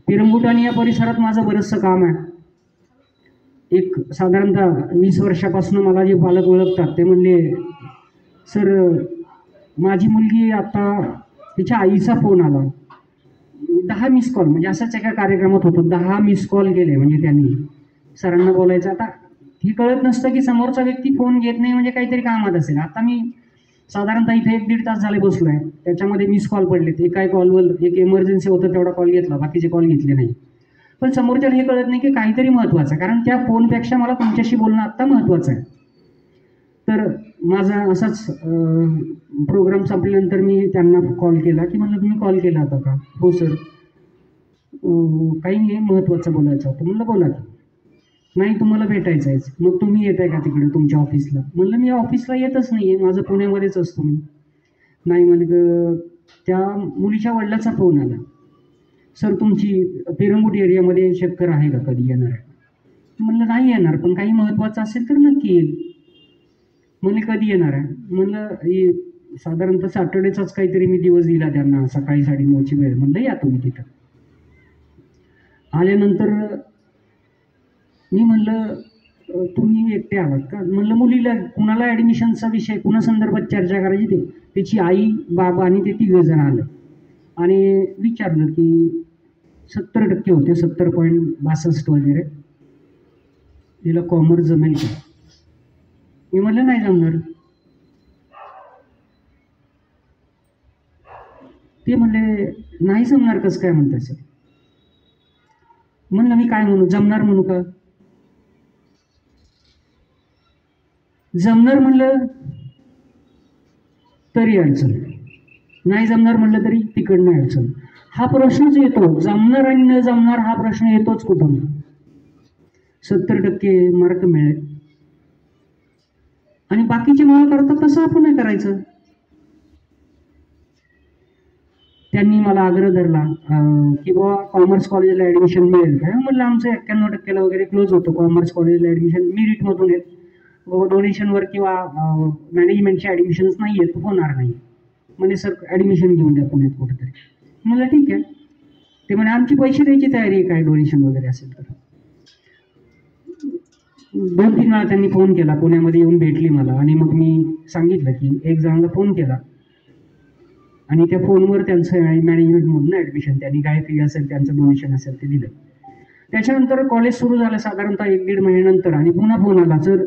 पिरंगुटाणी या परिसरात माझं बरंचसं काम आहे. एक साधारणतः 20 वर्षापासून मला जे पालक ओळखतात ते म्हणले, सर माझी मुलगी आता तिच्या आईचा फोन आला, 10 मिस कॉल, म्हणजे असाच एका कार्यक्रमात होतो, 10 मिस कॉल केले. म्हणजे त्यांनी सरांना बोलायचं. आता हे कळत नसतं की समोरचा व्यक्ती फोन घेत नाही म्हणजे काहीतरी कामात असेल. आता मी साधारणतः इथे 1-1.5 तास झाले बसलो आहे, त्याच्यामध्ये मिस कॉल पडलेत. एका कॉलवर एक इमर्जन्सी होतं तेवढा कॉल घेतला, बाकीचे कॉल घेतले नाही. पण समोरच्याला हे कळत नाही की काहीतरी महत्त्वाचं आहे, कारण त्या फोनपेक्षा मला तुमच्याशी बोलणं आत्ता महत्त्वाचं आहे. तर माझा असाच प्रोग्राम संपल्यानंतर मी त्यांना कॉल केला की म्हणलं तुम्ही कॉल केला होता का? हो सर. काही नाही महत्त्वाचं बोलायचं होतं. म्हणलं बोला की. नाही तुम्हाला भेटायचं आहे. मग तुम्ही येत आहे का तिकडे तुमच्या ऑफिसला? म्हणलं मी ऑफिसला येतच नाही आहे, माझं पुण्यामध्येच असतो मी. नाही म्हणजे त्या मुलीच्या वडिलाचा फोन आला. सर तुमची पेरंगुट एरियामध्ये चक्कर आहे का, कधी येणार आहे? म्हणलं नाही येणार, पण काही महत्त्वाचं असेल तर नक्की येईल. म्हणले कधी येणार आहे? म्हणलं साधारणतः सॅटर्डेचाच काहीतरी मी दिवस दिला त्यांना, सकाळी 9:30ची वेळ. म्हणलं या तुम्ही तिथं. आल्यानंतर मी म्हणलं तुम्ही एकटे आलात का? म्हणलं मुलीला कुणाला ॲडमिशनचा विषय कुणा संदर्भात चर्चा करायची ते त्याची आई बाबा आणि ते 3 जण आलं आणि विचारलं की 70% होते, 70.62 वगैरे. तिला कॉमर्स जमेल का? मी म्हणलं नाही जमणार. ते म्हणले नाही जमणार कसं काय म्हणतात सर? म्हणलं मी काय म्हणू, जमणार म्हणू का? जमणार म्हणलं तरी अडचण, नाही जमणार म्हणलं तरी तिकडनं अडचण. हा प्रश्नच येतो, जमणार आणि न जमणार हा प्रश्न येतोच कुठून. 70% मार्क मिळेल आणि बाकीचे मुलं करतात तसं आपण नाही करायचं. त्यांनी मला आग्रह धरला की बाबा कॉमर्स कॉलेजला ॲडमिशन मिळेल काय? म्हणलं आमचं 91% वगैरे क्लोज होतं कॉमर्स कॉलेजला ॲडमिशन, मेरिटमधून येत, डोनेशनवर किंवा मॅनेजमेंटचे ॲडमिशन्स नाही आहेत, होणार नाही. म्हणजे सर ॲडमिशन घेऊन द्या पुण्यात कुठेतरी. म्हणलं ठीक आहे. ते म्हणे आमची पैसे द्यायची तयारी आहे काय डोनेशन वगैरे असेल तर. 2-3 वेळा त्यांनी फोन केला, पुण्यामध्ये येऊन भेटली मला आणि मग मी सांगितलं की एक जणांना फोन केला आणि त्या फोनवर त्यांचं मॅनेजमेंटमधून ॲडमिशन त्यांनी काय फी असेल त्यांचं डोनेशन असेल ते दिलं. त्याच्यानंतर कॉलेज सुरू झालं साधारणतः 1-1.5 महिन्यानंतर आणि पुन्हा फोन आला, सर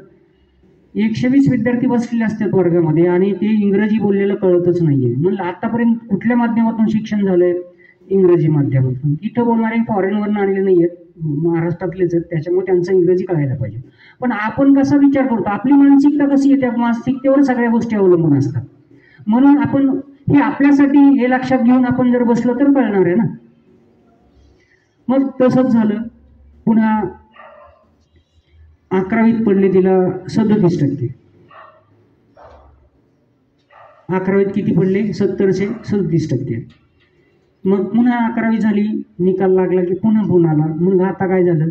120 विद्यार्थी बसलेले असतात वर्गामध्ये आणि ते इंग्रजी बोललेलं कळतच नाहीये. म्हणलं आतापर्यंत कुठल्या माध्यमातून शिक्षण झालंय? इंग्रजी माध्यमातून. इथं बोलणारे फॉरेनवरून आलेले नाही आहेत, महाराष्ट्रातलेच आहेत, त्याच्यामुळे त्यांचं इंग्रजी कळायला पाहिजे. पण आपण कसा विचार करतो, आपली मानसिकता कशी येते, मानसिकतेवर सगळ्या गोष्टी अवलंबून असतात. म्हणून आपण हे आपल्यासाठी हे लक्षात घेऊन आपण जर बसलो तर कळणार आहे ना. मग तसंच झालं. पुन्हा 11वीत पडले तिला 37%. 11वीत किती पडले? 70चे 37%. मग पुन्हा 11वी झाली, निकाल लागला की पुन्हा फोन आला. म्हणलं आता काय झालं?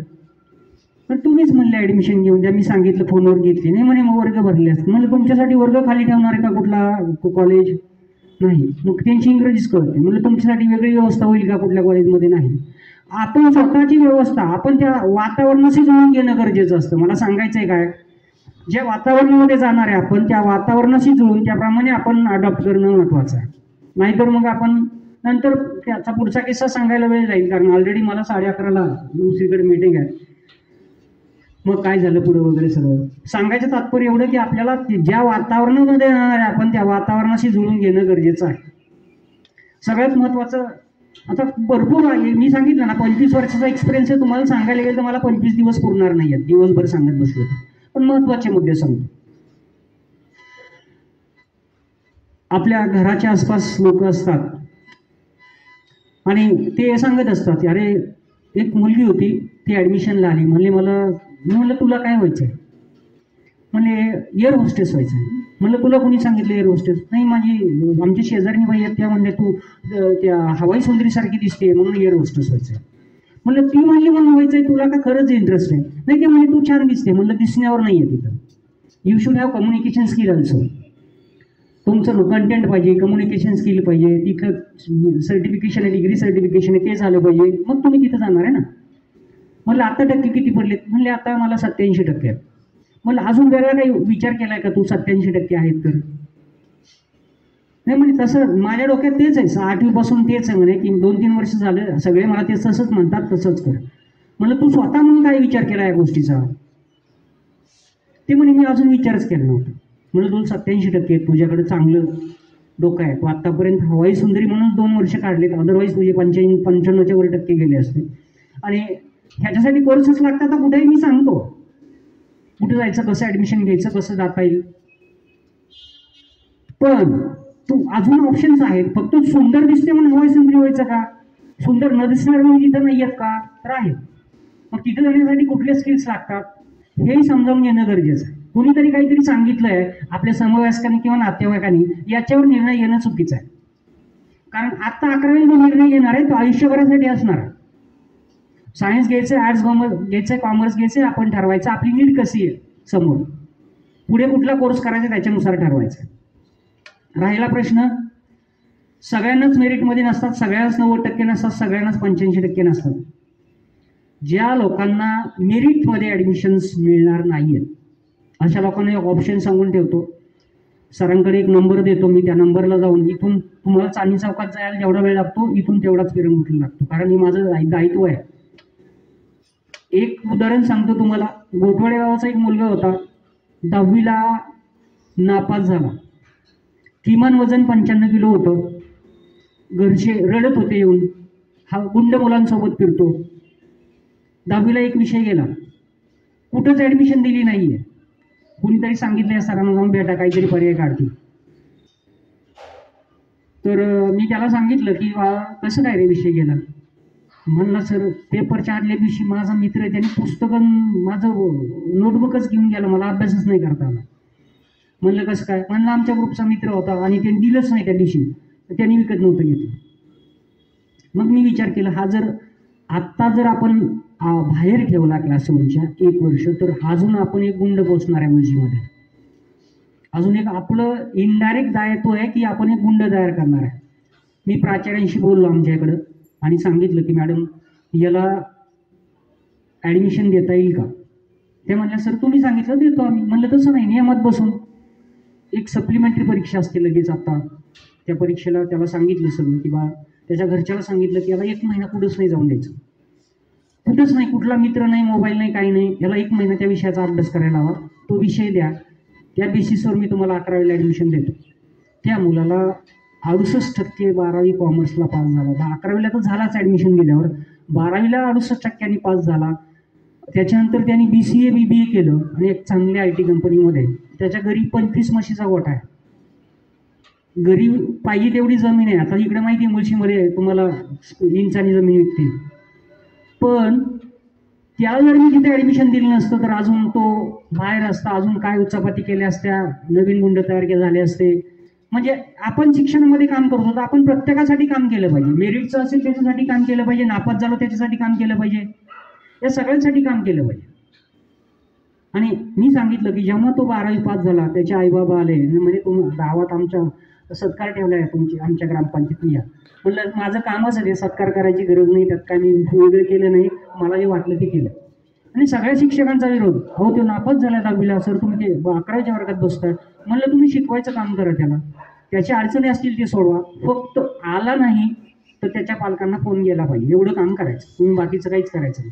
पण तुम्हीच म्हणले ॲडमिशन घेऊन द्या. मी सांगितलं फोनवर घेतली नाही. म्हणे मग वर्ग भरले असते. म्हणजे तुमच्यासाठी वर्ग खाली ठेवणार आहे का कुठला कॉलेज? नाही. मग त्यांची इंग्रजीच कळते. म्हणजे तुमच्यासाठी वेगळी व्यवस्था होईल का कुठल्या कॉलेजमध्ये? नाही. आपण स्वतःची व्यवस्था आपण त्या वातावरणाशी जुळून घेणं गरजेचं असतं. मला सांगायचं आहे काय, ज्या वातावरणामध्ये जाणार आहे आपण त्या वातावरणाशी जुळून त्याप्रमाणे आपण अडॉप्ट करणं महत्त्वाचं आहे. नाहीतर मग आपण नंतर त्याचा पुढचा किस्सा सांगायला वेळ जाईल, कारण ऑलरेडी मला 11:30ला दुसरीकडे मीटिंग आहे. मग काय झालं पुढे वगैरे सगळं सांगायचं तात्पर्य एवढं की आपल्याला ज्या वातावरणामध्ये जाणार आहे आपण त्या वातावरणाशी जुळून घेणं गरजेचं आहे. सगळ्यात महत्त्वाचं आता भरपूर आहे, मी सांगितलं ना 25 वर्षाचा एक्सपिरियन्स आहे. तुम्हाला सांगायला गेलं तर मला 25 दिवस पुरणार नाही आहेत, दिवसभर सांगत बसलो. पण महत्त्वाचे मुद्दे सांगतो. आपल्या घराच्या आसपास लोक असतात आणि ते सांगत असतात, अरे एक मुलगी होती ती ॲडमिशनला आली, म्हणले म्हणलं तुला काय व्हायचं आहे? म्हणले एअर होस्टेस व्हायचं आहे. म्हणलं तुला कोणी सांगितलं एअर होस्टेस? नाही, माझी आमच्या शेजारी बाई आहेत त्या म्हणले तू त्या हवाई सुंदरीसारखी दिसते म्हणून एअर होस्टेस व्हायचं आहे. म्हणलं ती म्हणली म्हणून व्हायचं आहे, तुला का खरंच इंटरेस्ट आहे? नाही, ते म्हणजे तू छान दिसते. म्हणलं दिसण्यावर नाही आहे तिथं. You should have communication skill also. तुमचं कंटेंट पाहिजे, कम्युनिकेशन स्किल पाहिजे, तिथं सर्टिफिकेशन आहे, डिग्री सर्टिफिकेशन आहे ते झालं पाहिजे, मग तुम्ही तिथं जाणार आहे ना. म्हणलं आता टक्के किती पडलेत? म्हणले आता मला 87% आहेत. म्हणलं अजून वेगळा काही विचार केलाय का तू 87% आहेत तर? नाही म्हणजे तसं माझ्या डोक्यात तेच आहे, 8वीपासून तेच आहे म्हणे की 2-3 वर्ष झालं सगळे मला ते तसंच म्हणतात, तसंच कर. म्हणलं तू स्वतः म्हणून काय विचार केला या गोष्टीचा? ते म्हणे मी अजून विचारच केला नव्हता. म्हणलं तुला 87% आहेत, तुझ्याकडे चांगलं डोकं आहे, तू आत्तापर्यंत हवाई सुंदरी म्हणून 2 वर्ष काढलेत, अदरवाईज तुझे 95-95च्या वर टक्के गेले असते. आणि ह्याच्यासाठी कोर्सेस लागतात तर कुठेही मी सांगतो कुठे जायचं, कसं ॲडमिशन घ्यायचं, कसं जाता येईल. पण तू अजून ऑप्शन्स आहेत, फक्त सुंदर दिसते म्हणून हवाई संत्री व्हायचं का? सुंदर न दिसणार म्हणून तिथं नाही आहेत का? तर आहेत. मग तिथं जाण्यासाठी कुठले स्किल्स लागतात हे समजावून घेणं गरजेचं आहे. कुणीतरी काहीतरी सांगितलंय आपल्या समवयस्कांनी किंवा नातेवाईकांनी, याच्यावर निर्णय घेणं चुकीचं आहे. कारण आता 11वी जो निर्णय घेणार आहे तो आयुष्यभरासाठी असणार आहे. सायन्स घ्यायचं, आर्ट्स घ्यायचं, कॉमर्स घ्यायचं, आपण ठरवायचं आपली नीड कशी आहे समोर, पुढे कुठला कोर्स करायचा त्याच्यानुसार ठरवायचं. राहिला प्रश्न, सगळ्यांनाच मेरिटमध्ये नसतात, सगळ्यांनाच 90% नसतात, सगळ्यांनाच 85% नसतात. ज्या लोकांना मेरिटमध्ये ॲडमिशन्स मिळणार नाहीयेत अशा लोकांना एक ऑप्शन सांगून ठेवतो. सरांकडे एक नंबर देतो मी, त्या नंबरला जाऊन इथून तुम्हाला चांदणी चौकात जायला जेवढा वेळ लागतो इथून तेवढाच फिरून लागतो, कारण हे माझं दायित्व आहे. एक उदाहरण सांगतो तुम्हाला. गोठवाडे गावाचा एक मुलगा होता, 10वीला नापास झाला. किमान वजन 95 किलो होतं. घरचे रडत होते येऊन, हा गुंड मुलांसोबत फिरतो. 10वीला एक विषय गेला, कुठंच ॲडमिशन दिली नाहीये. कुणीतरी सांगितलं या सरांना जाऊन भेटा, काहीतरी पर्याय काढतील. तर मी त्याला सांगितलं की कसं काय रे विषय गेला. म्हणला सर पेपरच्या आदल्या दिवशी माझा मित्र आहे, त्याने पुस्तकं माझं नोटबुकच घेऊन गेला, मला अभ्यासच नाही करता आला. म्हणलं कसं काय? म्हणलं आमच्या ग्रुपचा मित्र होता आणि त्यांनी दिलंच नाही त्या दिवशी, त्यांनी विकत नव्हतं घेतलं. मग मी विचार केला, हा जर आत्ता जर आपण बाहेर ठेवला क्लासरूमच्या 1 वर्ष, तर अजून आपण एक गुंड पोचणार आहे मुलजीमध्ये. अजून एक आपलं इनडायरेक्ट दायित्व आहे की आपण एक गुंड तयार करणार आहे. मी प्राचार्यांशी बोललो आमच्या इकडं आणि सांगितलं की मॅडम याला ॲडमिशन देता येईल का? ते म्हणल्या सर तुम्ही सांगितलं देतो आम्ही. म्हणलं तसं नाही, नियमात बसून एक सप्लिमेंटरी परीक्षा असते लगेच आता, त्या परीक्षेला त्याला सांगितलं सगळं की त्याच्या घरच्याला सांगितलं की आता 1 महिना कुठंच नाही जाऊन द्यायचं, कुठंच नाही, कुठला मित्र नाही, मोबाईल नाही, काही नाही. याला 1 महिना त्या विषयाचा अभ्यास करायला हवा, तो विषय द्या, त्या बेसिसवर मी तुम्हाला 11वीला ॲडमिशन देतो. त्या मुलाला 68% 12वी कॉमर्सला पास झाला. 11वीला तर झालाच ॲडमिशन गेल्यावर, 12वीला 68% पास झाला. त्याच्यानंतर त्यांनी BCA BBA केलं आणि एक चांगल्या IT कंपनीमध्ये. त्याच्या घरी 25 म्हशीचा गोठा आहे, घरी पाहिजे तेवढी जमीन आहे. आता इकडे माहिती आहे मुळशीमध्ये तुम्हाला इंचानी जमीन विकते. पण त्याला जर मी तिथे ॲडमिशन दिलं नसतं तर अजून तो बाहेर असता, अजून काय उच्चापाती केल्या असत्या, नवीन गुंड तयार झाले असते. म्हणजे आपण शिक्षणामध्ये काम करतो तर आपण प्रत्येकासाठी काम केलं पाहिजे. मेरिटचं असेल त्याच्यासाठी काम केलं पाहिजे, नापास झालं त्याच्यासाठी काम केलं पाहिजे, या सगळ्यांसाठी काम केलं पाहिजे. आणि मी सांगितलं की जेव्हा तो 12वी पास झाला त्याचे आईबाबा आले म्हणजे गावात आमच्या सत्कार ठेवला आहे तुमची, आमच्या ग्रामपंचायतीत या. म्हणलं माझं कामच आहे, सत्कार करायची गरज नाही, त्यात काय मी वेगळं केलं नाही, मला जे वाटलं ते केलं. आणि सगळ्या शिक्षकांचा विरोध, हो तो नापास झाला 10वीला, सर तुम्ही ते 11वीच्या वर्गात बसताय. म्हणलं तुम्ही शिकवायचं काम करा त्याला, त्याच्या अडचणी असतील ते सोडवा, फक्त आला नाही तर त्याच्या पालकांना फोन गेला पाहिजे, एवढं काम करायचं, तुम्ही बाकीचं काहीच करायचं नाही.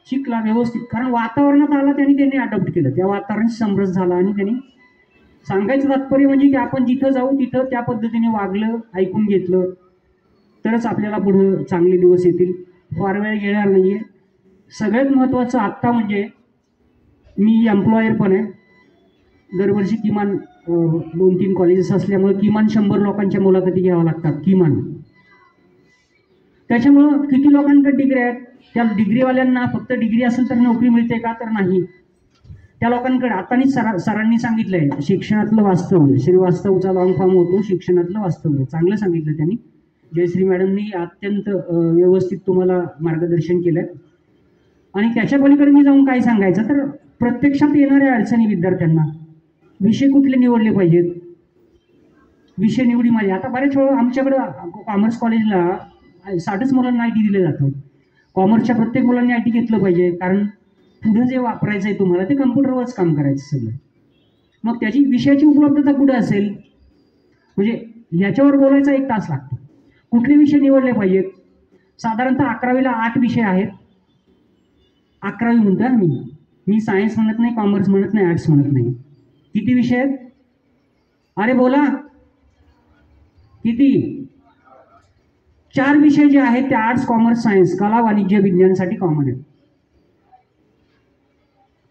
शिकला व्यवस्थित, कारण वातावरणात आला त्यांनी अडॉप्ट केलं, त्या वातावरणात समरस झाला. आणि त्यांनी सांगायचं तात्पर्य म्हणजे की आपण जिथं जाऊ तिथं त्या पद्धतीने वागलं, ऐकून घेतलं तरच आपल्याला पुढं चांगले दिवस येतील. फार वेळ येणार नाहीये. सगळ्यात महत्त्वाचं आत्ता म्हणजे मी एम्प्लॉयर पण आहे. दरवर्षी किमान 2-3 कॉलेजेस असल्यामुळे किमान 100 लोकांच्या मुलाखती घ्याव्या लागतात किमान. त्याच्यामुळं किती लोकांकडे डिग्री आहेत, त्या डिग्रीवाल्यांना फक्त डिग्री असेल तर नोकरी मिळते का? तर नाही. त्या लोकांकडे आतानीच सरांनी सांगितलंय शिक्षणातलं वास्तव, श्रीवास्तवचा लॉंग फॉर्म होतो शिक्षणातलं वास्तव, चांगलं सांगितलं त्यांनी. जयश्री मॅडमनी अत्यंत व्यवस्थित तुम्हाला मार्गदर्शन केलंय. आणि त्याच्या पलीकडे मी जाऊन काय सांगायचं तर प्रत्यक्षात येणाऱ्या अडचणी विद्यार्थ्यांना, विषय कुठले निवडले पाहिजेत, विषय निवडी माझी. आता बऱ्याच वेळा आमच्याकडं कॉमर्स कॉलेजला 60च मुलांना IT दिलं जातं. कॉमर्सच्या प्रत्येक मुलांनी IT घेतलं पाहिजे, कारण पुढे जे वापरायचं आहे तुम्हाला ते कम्प्युटरवरच काम करायचं सगळं. मग त्याची विषयाची उपलब्धता कुठे असेल, म्हणजे ह्याच्यावर बोलायचा 1 तास लागतो. कुठले विषय निवडले पाहिजेत? साधारणतः 11वीला 8 विषय आहेत. 11वी म्हणतोय मी सायन्स म्हणत नाही, कॉमर्स म्हणत नाही, आर्ट्स म्हणत नाही. किती विषय आहेत? अरे बोला किती? 4 विषय जे आहेत ते आर्ट्स, कॉमर्स, सायन्स, कला, वाणिज्य, विज्ञानसाठी कॉमन आहेत.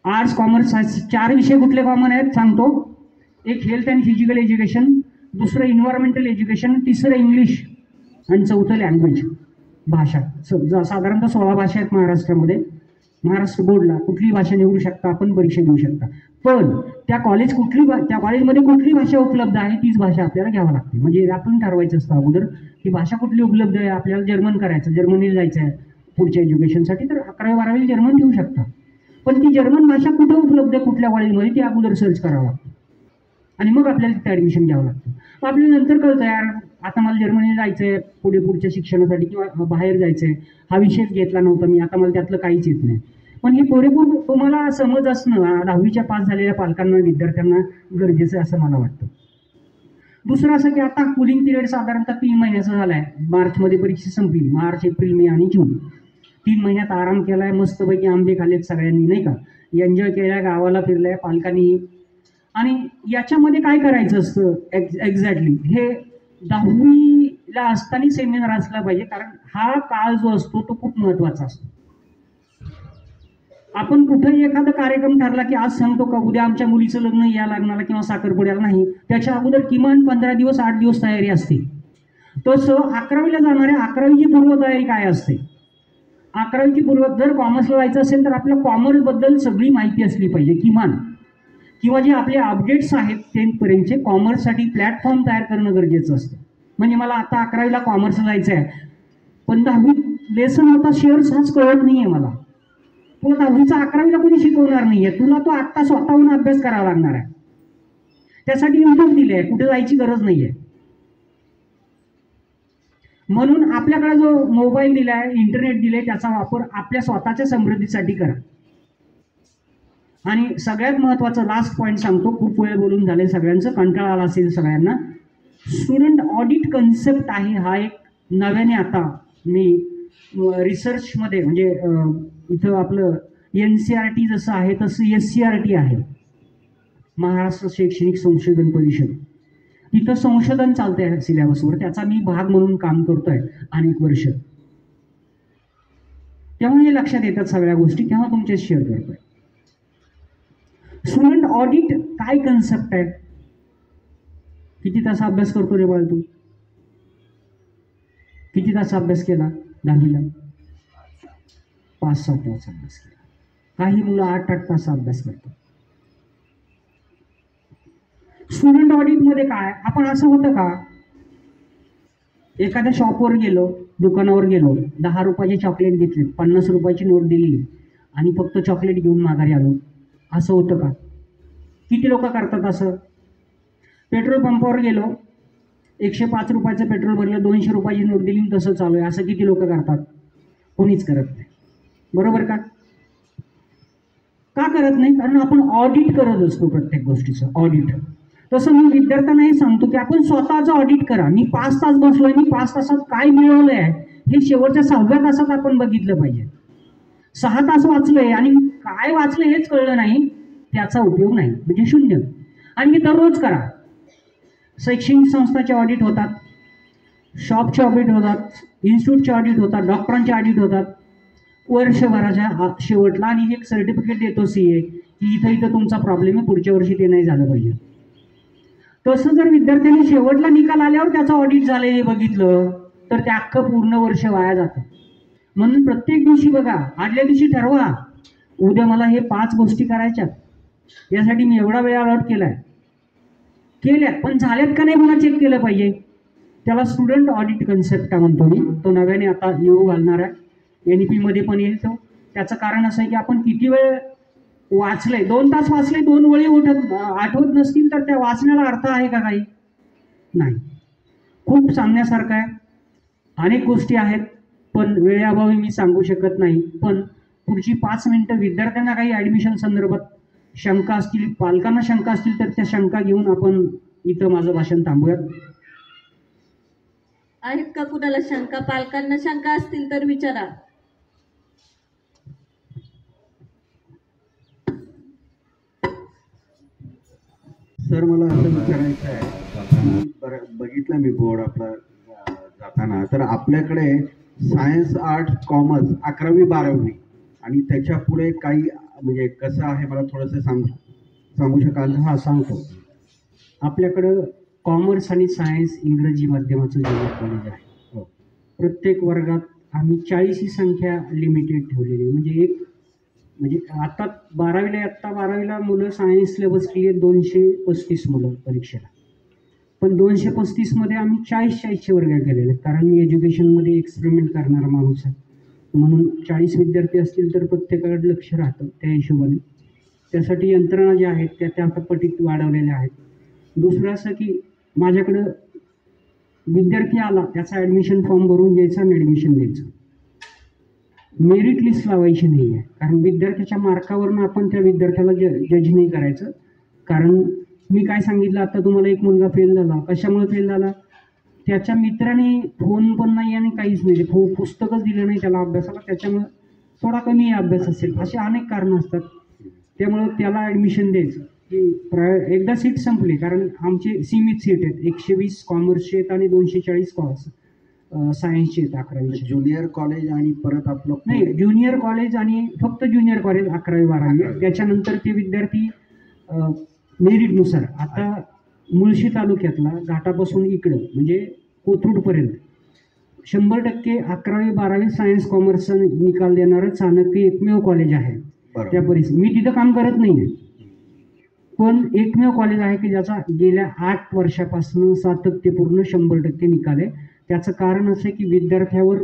आर्ट्स, कॉमर्स, सायन्स 4 विषय कुठले कॉमन आहेत सांगतो. एक हेल्थ अँड फिजिकल एज्युकेशन, दुसरं इन्व्हायरमेंटल एज्युकेशन, तिसरं इंग्लिश आणि चौथं लँग्वेज भाषा. साधारणतः 16 भाषा आहेत महाराष्ट्रामध्ये. महाराष्ट्र बोर्डला कुठलीही भाषा निवडू शकता आपण, परीक्षा देऊ शकता. पण त्या कॉलेजमध्ये कुठली भाषा उपलब्ध आहे तीच भाषा आपल्याला घ्यावी लागते. म्हणजे आपण ठरवायचं असतं अगोदर की भाषा कुठली उपलब्ध आहे. आपल्याला जर्मन करायचं, जर्मनीला जायचं आहे पुढच्या एज्युकेशनसाठी, तर 11वी-12वी जर्मन घेऊ शकता. पण ती जर्मन भाषा कुठं उपलब्ध आहे, कुठल्या कॉलेजमध्ये, ती अगोदर सर्च करावं लागतं आणि मग आपल्याला तिथे ॲडमिशन घ्यावं लागतं. मग आपल्याला नंतर कळतं यार आता मला जर्मनीला जायचं आहे पुढच्या शिक्षणासाठी किंवा बाहेर जायचं आहे, हा विषयच घेतला नव्हता मी, आता मला त्यातलं काहीच येत नाही. पण हे पुरेपूर तुम्हाला समज असणं 10वीच्या पास झालेल्या पालकांना, विद्यार्थ्यांना गरजेचं आहे असं मला वाटतं. दुसरं असं की आता कुलिंग पिरियड साधारणतः 3 महिन्याचा झाला आहे. मार्चमध्ये परीक्षा संपली. मार्च, एप्रिल, मे आणि जून 3 महिन्यात आराम केला आहे, मस्तपैकी आंबे खाल्लेत सगळ्यांनी, नाही का, एन्जॉय केला, गावाला फिरलाय पालकांनी. आणि याच्यामध्ये काय करायचं असतं एक्झॅक्टली, हे 10वीला असताना सेमिनार असला पाहिजे, कारण हा काळ जो असतो तो खूप महत्त्वाचा असतो. आपण कुठेही एखादा कार्यक्रम ठरला की आज सांगतो का उद्या आमच्या मुलीचं लग्न या लग्नाला किंवा साखरपुड्याला नाही, त्याच्या अगोदर किमान 15 दिवस 8 दिवस तयारी असते. तसं 11वीला जाणाऱ्या 11वीची पूर्वतयारी काय असते. 11वीची जर कॉमर्सला जायचं असेल तर आपल्या कॉमर्सबद्दल सगळी माहिती असली पाहिजे किमान, किंवा जे आपले अपडेट्स आहेत 10th पर्यंतचे कॉमर्ससाठी प्लॅटफॉर्म तयार करणं गरजेचं असतं. म्हणजे मला आता 11वीला कॉमर्सला जायचं आहे, पण 10वी लेसन होता शेअर्स हाच कळत नाही आहे मला. तुला 10वीचा 11वीला कोणी शिकवणार नाहीये, तुला तो आत्ता स्वतःहून अभ्यास करावा लागणार आहे. त्यासाठी युट्यूब दिले आहे, कुठे जायची गरज नाहीये. म्हणून आपल्याकडे जो मोबाईल दिलाय, इंटरनेट दिले, त्याचा वापर आपल्या स्वतःच्या समृद्धीसाठी करा. आणि सगळ्यात महत्त्वाचं लास्ट पॉईंट सांगतो, खूप वेळ बोलून झाले, सगळ्यांचं कंटाळा आला असेल सगळ्यांना. स्टुडंट ऑडिट कन्सेप्ट आहे हा एक नव्याने आता मी रिसर्चमध्ये, म्हणजे इथं आपलं NCERT जसं आहे तसं SCERT आहे, महाराष्ट्र शैक्षणिक संशोधन परिषद. तिथं संशोधन चालतंय सिलेबसवर, त्याचा मी भाग म्हणून काम करतोय अनेक वर्ष. तेव्हा हे लक्षात येतात सगळ्या गोष्टी, तेव्हा तुमच्याशी शेअर करतोय. स्टुडंट ऑडिट काय कन्सेप्ट आहे. किती तास अभ्यास करतो रे बाळ तू. किती तास अभ्यास केला 10वीला. 5-7 तास अभ्यास केला. काही मुलं 8-8 तास अभ्यास करतात. स्टुडंट ऑडिटमध्ये काय, आपण असं होतं का एखाद्या शॉपवर गेलो, दुकानावर गेलो, 10 रुपयाचे चॉकलेट घेतले, 50 रुपयाची नोट दिली आणि फक्त चॉकलेट घेऊन माघारी आलो, असं होतं का. किती लोक करतात असं. पेट्रोल पंपावर गेलो, 105 रुपयाचं पेट्रोल भरलं, 200 रुपयाची नोट दिली, तसं चालू आहे, असं किती लोक करतात. कोणीच करत नाही. बरोबर का. का करत नाही, कारण आपण ऑडिट करत असतो प्रत्येक गोष्टीचं ऑडिट. तसं मी विद्यार्थ्यांनाही सांगतो की आपण स्वतःचं ऑडिट करा. मी 5 तास बसलोय, मी 5 तासात काय मिळवलंय आहे हे शेवटच्या 6व्या तासात आपण बघितलं पाहिजे. 6 तास वाचलोय आणि काय वाचलं हेच कळलं नाही, त्याचा उपयोग नाही, म्हणजे शून्य. आणि हे दररोज करा. शैक्षणिक संस्थाचे ऑडिट होतात, शॉपचे ऑडिट होतात, इन्स्टिट्यूटचे ऑडिट होतात, डॉक्टरांचे ऑडिट होतात वर्षभराच्या शेवटला. आणि एक सर्टिफिकेट देतो CA की इथं तुमचा प्रॉब्लेम आहे, पुढच्या वर्षी ते नाही झालं पाहिजे. तसं जर विद्यार्थ्यांनी शेवटला निकाल आल्यावर त्याचं ऑडिट झालं हे बघितलं तर ते अख्खं पूर्ण वर्ष वाया जातं. म्हणून प्रत्येक दिवशी बघा, आदल्या दिवशी ठरवा उद्या मला हे 5 गोष्टी करायच्यात, यासाठी मी एवढा वेळ अलॉट केल्यात, पण झाल्यात का नाही मला चेक केलं पाहिजे. त्याला स्टुडंट ऑडिट कन्सेप्ट म्हणतो मी. तो नव्याने आता येऊ घालणार आहे, NEP मध्ये पण येईल तो. त्याचं कारण असं आहे की आपण किती वेळ वाचलंय. 2 तास वाचले, 2 वळी आठवत नसतील तर त्या वाचण्याला अर्थ आहे का काही नाही. खूप सांगण्यासारखं आहे, अनेक गोष्टी आहेत, पण वेळेअभावी मी सांगू शकत नाही. पण पुढची 5 मिनिटं विद्यार्थ्यांना काही ॲडमिशन संदर्भात शंका असतील, पालकांना शंका असतील तर त्या शंका घेऊन आपण इथं माझं भाषण थांबूयात. आहेत का कुणाला शंका. पालकांना शंका असतील तर विचारा. सर मला असं विचारायचं आहे, बघितलं मी बोर्ड आपला जाताना, तर आपल्याकडे सायन्स, आर्ट, कॉमर्स 11वी 12वी आणि त्याच्या पुढे काही म्हणजे कसं आहे मला थोडंसं सांगू शकाल. हां सांगतो. आपल्याकडं कॉमर्स आणि सायन्स इंग्रजी माध्यमाचं ज्युनियर कॉलेज आहे. हो. प्रत्येक वर्गात आम्ही 40 ही संख्या लिमिटेड ठेवलेली आहे. म्हणजे आता 12वीला मुलं सायन्सला बसली आहेत 235 मुलं परीक्षेला. पण 235मध्ये आम्ही 40-40चे वर्ग केलेले आहेत, कारण मी एज्युकेशनमध्ये एक्सपेरिमेंट करणारा माणूस आहे. म्हणून 40 विद्यार्थी असतील तर प्रत्येकाकडे लक्ष राहतं त्या हिशोबाने. त्यासाठी यंत्रणा ज्या आहेत त्या आता पटीत वाढवलेल्या आहेत. दुसरं असं की माझ्याकडं विद्यार्थी आला त्याचा ॲडमिशन फॉर्म भरून घ्यायचा आणि ॲडमिशन द्यायचं. मेरिट लिस्ट लावायची नाही आहे, कारण विद्यार्थ्याच्या मार्कावरून आपण त्या विद्यार्थ्याला जज नाही करायचं. कारण मी काय सांगितलं, आता तुम्हाला एक मुलगा फेल झाला, कशामुळे फेल झाला? त्याच्या मित्राने फोन पण नाही आणि काहीच नाही, पुस्तकच दिलं नाही त्याला अभ्यासाला, त्याच्यामुळे थोडा कमी अभ्यास असेल, असे अनेक कारणं असतात. त्यामुळं त्याला ॲडमिशन द्यायचं की एकदा सीट संपली, कारण आमचे सीमित सीट आहेत, 120 कॉमर्सचे आहेत आणि 240 सायन्सचे आहेत 11वीचे. ज्युनियर कॉलेज आणि परत आपलं नाही, ज्युनियर कॉलेज आणि फक्त ज्युनियर कॉलेज 11वी-12वी. त्याच्यानंतर ते विद्यार्थी मेरिटनुसार आता मुळशी तालुक्यातला घाटापासून इकडं म्हणजे कोथरूडपर्यंत 100% 11वी-12वी सायन्स कॉमर्सचा निकाल देणारं चाणक्य एकमेव कॉलेज आहे त्या परिसरात. मी तिथं काम करत नाही आहे, पण एकमेव कॉलेज आहे की ज्याचा गेल्या 8 वर्षापासून सातत्यपूर्ण 100% निकाल आहे. त्याचं कारण असं आहे की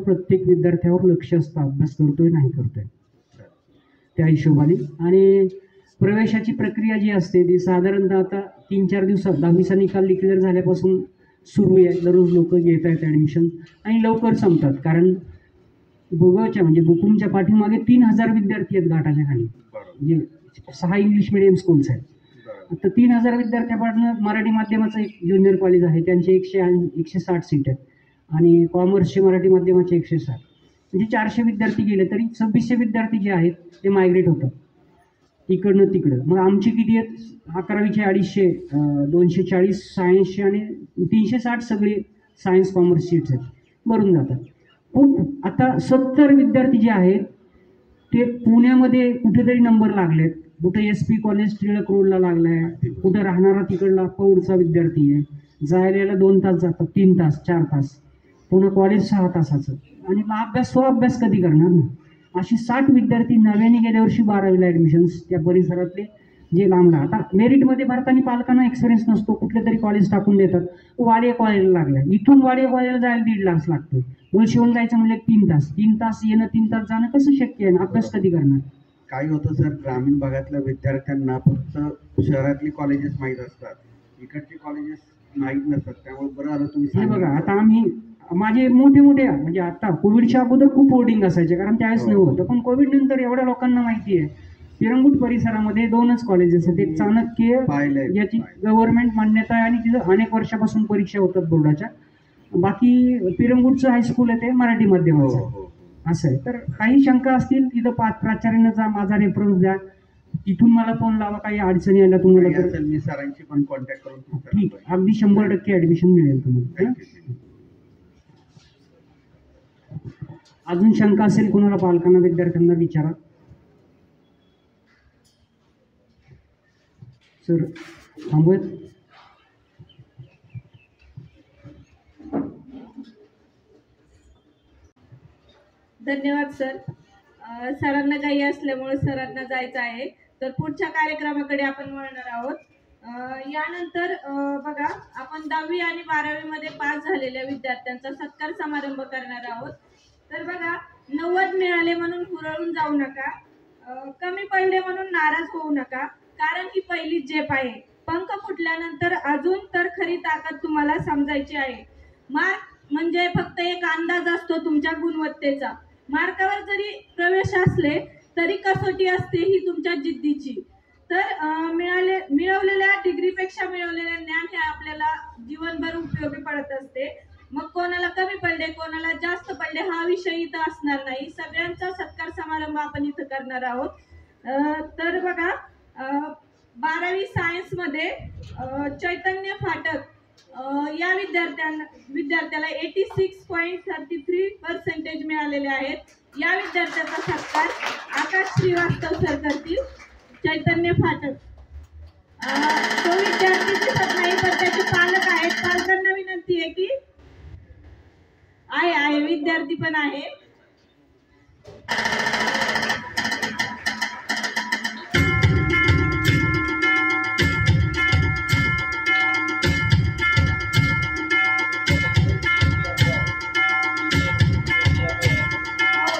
प्रत्येक विद्यार्थ्यावर लक्ष असतं, अभ्यास करतोय नाही करतोय त्या हिशोबाने. आणि प्रवेशाची प्रक्रिया जी असते ती साधारणतः आता 3-4 दिवसात 10वीचा निकाल डिक्लेअर झाल्यापासून सुरू आहे. दररोज लोक घेत आहेत ॲडमिशन आणि लवकर संपतात, कारण म्हणजे बुकुमच्या पाठीमागे 3000 विद्यार्थी आहेत घाटाच्या खाली, म्हणजे 6 इंग्लिश मिडियम स्कूल्स आहेत. आता 3000 विद्यार्थ्यापासून मराठी माध्यमाचं एक ज्युनियर कॉलेज आहे, त्यांचे 160 सीट आहेत आणि कॉमर्सचे मराठी माध्यमाचे 160, म्हणजे 400 विद्यार्थी गेले तरी 2600 विद्यार्थी जे आहेत ते मायग्रेट होतात इकडनं तिकडं. मग आमची किती आहेत? 11वीचे 250, 240 सायन्सचे आणि 360 सगळे सायन्स कॉमर्स सीट्स आहेत, भरून जातात. खूप आता 70 विद्यार्थी जे आहेत ते पुण्यामध्ये कुठेतरी नंबर लागलेत, कुठे SP कॉलेज टिळक रोडला लागला आहे, कुठं राहणारा तिकडला पौडचा विद्यार्थी आहे, जायला 2 तास जातात, 3 तास 4 तास, पुन्हा कॉलेज 6 तासाचं, आणि मग स्वअभ्यास कधी करणार ना? अशी 60 विद्यार्थी नव्याने गेल्या वर्षी 12वीला ॲडमिशन्स त्या परिसरातले जे लांबला. आता मेरिटमध्ये भरताना पालकांना एक्सपिरियन्स नसतो, कुठले तरी कॉलेज टाकून देतात, वाडिया कॉलेजला लागला, इथून वाडिया कॉलेजला जायला 1.5 लाख लागतो, मुळशीहून जायचं म्हणजे 3 तास येणं, 3 तास जाणं कसं शक्य आहे? अभ्यास कधी करणार? काय होतं सर, ग्रामीण भागातल्या विद्यार्थ्यांना फक्त शहरातली कॉलेजेस माहीत असतात, इकडचे कॉलेजेस माहीत नसतात. त्यामुळे बरं आलं तुम्ही हे बघा, आता माझे मोठे म्हणजे आता कोविडच्या अगोदर खूप होर्डिंग असायचे, कारण त्यावेळेस नव्हतं, पण कोविड नंतर एवढ्या लोकांना माहिती आहे. पिरंगुट परिसरामध्ये 2च कॉलेजेस आहेत, एक चाणक्य याची गव्हर्नमेंट मान्यता आहे आणि तिथं अनेक वर्षापासून परीक्षा होतात बोर्डाच्या. बाकी पिरंगुटचं हायस्कूल आहे ते मराठी माध्यमाचं असं आहे. तर काही शंका असतील तिथं प्राचार्यानं जा, माझा रेफरन्स द्या, तिथून मला फोन लावा, काही अडचणी आल्या तुम्हाला तर मी सरांशी पण कॉन्टॅक्ट करून ठीक, अगदी 100% ॲडमिशन मिळेल तुम्हाला. अजून शंका असेल कोणाला पालकांना विद्यार्थ्यांना विचारा. सर थांबूयात. धन्यवाद सर. सरांना काही असल्यामुळे सरांना जायचं आहे, तर पुढच्या कार्यक्रमाकडे आपण वळणार आहोत. यानंतर बघा, आपण 10वी आणि 12वी मध्ये पास झालेल्या विद्यार्थ्यांचा सत्कार समारंभ करणार आहोत. तर बघा, 90 मिळाले म्हणून हुरळून जाऊ नका, कमी पडले म्हणून नाराज होऊ नका, कारण ही पहिलीच झेप आहे. पंख फुटल्यानंतर अजून तर खरी ताकद तुम्हाला समजायची आहे. मार्क म्हणजे फक्त एक अंदाज असतो तुमच्या गुणवत्तेचा. मार्कावर जरी प्रवेश असले तरी कसोटी असते ही तुमच्या जिद्दीची. तर मिळवलेल्या डिग्रीपेक्षा मिळवलेले ज्ञान हे आपल्याला जीवनभर उपयोगी पडत असते. मग कोणाला कमी पडले कोणाला जास्त पडले हा विषय इथं असणार नाही. सगळ्यांचा सत्कार समारंभ आपण इथं करणार आहोत. तर बघा, 12वी सायन्समध्ये चैतन्य फाटक या विद्यार्थ्याला 86.33% मिळालेले आहेत. या विद्यार्थ्याचा सत्कार आकाश श्रीवास्तव सर करतील. चैतन्य फाटक तो विद्यार्थी दिसत नाही, पण त्याचे पालक आहेत, पण आहे.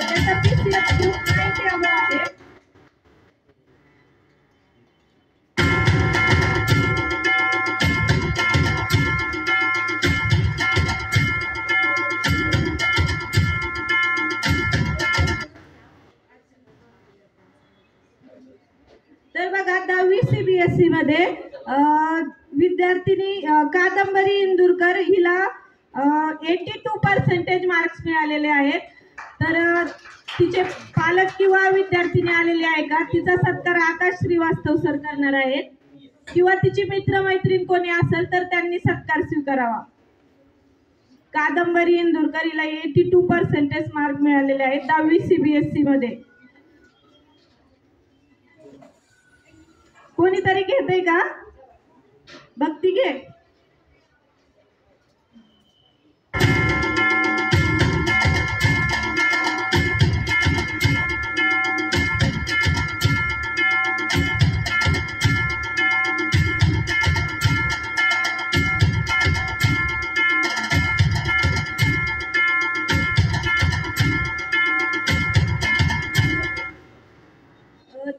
त्याचा PCF group 90 अबो आहे. तर बघा 10वी CBSE मध्ये विद्यार्थिनी कादंबरी इंदुरकर हिला 82% मार्क्स मिळालेले आहेत. तर तिचे पालक किंवा विद्यार्थिनी आलेले आहे का? तिचा सत्कार आकाश श्रीवास्तव सर करणार आहेत किंवा तिची मित्रमैत्रीण कोणी असेल तर त्यांनी सत्कार स्वीकारावा. कादंबरी इंदुरकर हिला 82% मार्क मिळालेले आहेत 10वी CBSE मध्ये. कोणीतरी घेतय का? भक्ती घे.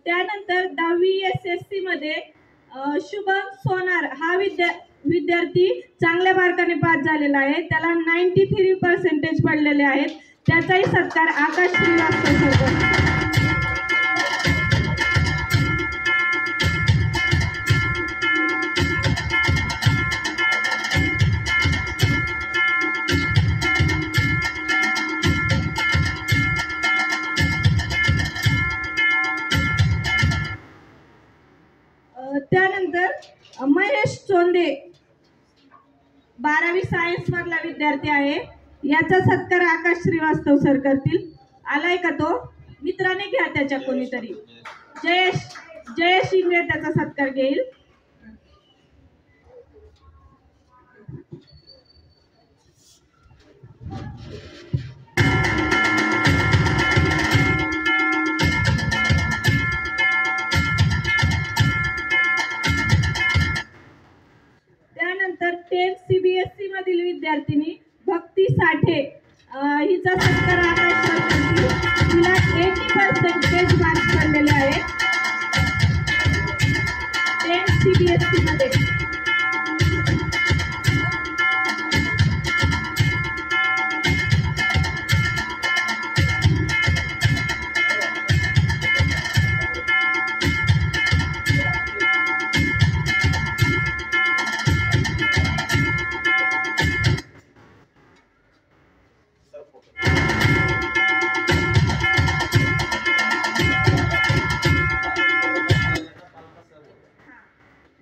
त्यानंतर 10वी SSC मध्ये शुभम सोनार हा विद्यार्थी चांगल्या मार्काने पास झालेला आहे. त्याला 93% पडलेले आहेत. त्याचाही सत्कार आकाश श्रीवास्तव सर करतात. त्यानंतर महेश चोंदे 12वी सायन्स मधला विद्यार्थी आहे. याचा सत्कार आकाश श्रीवास्तव सर करतील. आलाय का तो? मित्राने घ्या त्याच्या कोणीतरी. जयेश इंगळे त्याचा सत्कार घेईल. त्यानंतर 10 CBSE मधील विद्यार्थिनी भक्ती साठे हिचा सत्कार आकाश सर करतील. तिला 80% मार्क्स पडलेले आहेत 10 CBSE मध्ये.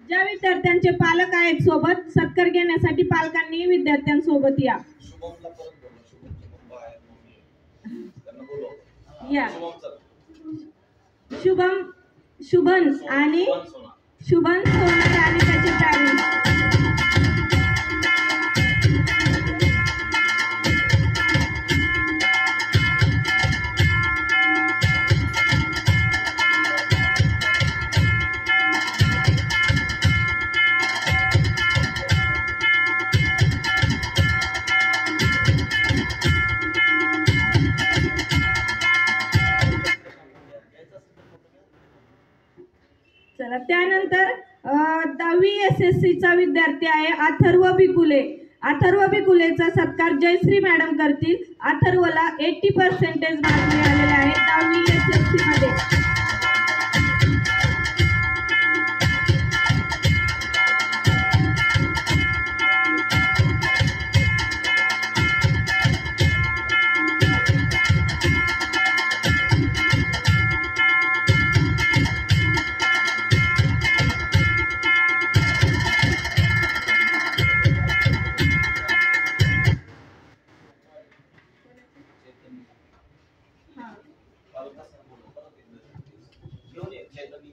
ज्या विद्यार्थ्यांचे पालक आहेत सोबत सत्कार घेण्यासाठी पालकांनी विद्यार्थ्यांसोबत या. शुभन आणि शुभन सोनार आणि त्याचे पॅरेंट्स. चला त्यानंतर 10वी SSC चा विद्यार्थी आहे अथर्व बिकुले. अथर्व बिकुलेचा सत्कार जयश्री मॅडम करतील. अथर्वला 80% मार्क मिळालेले आहेत 10वी SSC मध्ये.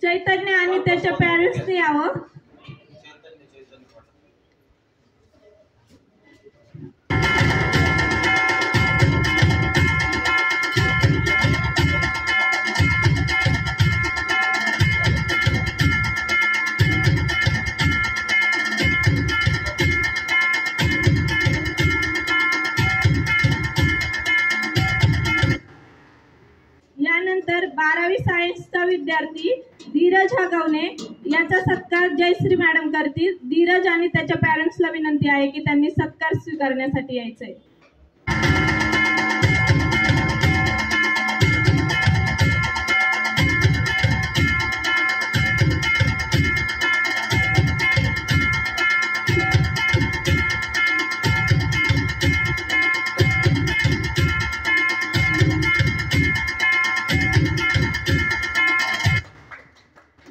चैतन्य आणि त्याच्या पॅरेंट्सने यावं. विद्यार्थी धीरज हगवणे याचा सत्कार जयश्री मॅडम करतील. धीरज आणि त्याच्या पॅरेंट्सला विनंती आहे की त्यांनी सत्कार स्वीकारण्यासाठी यायचंय.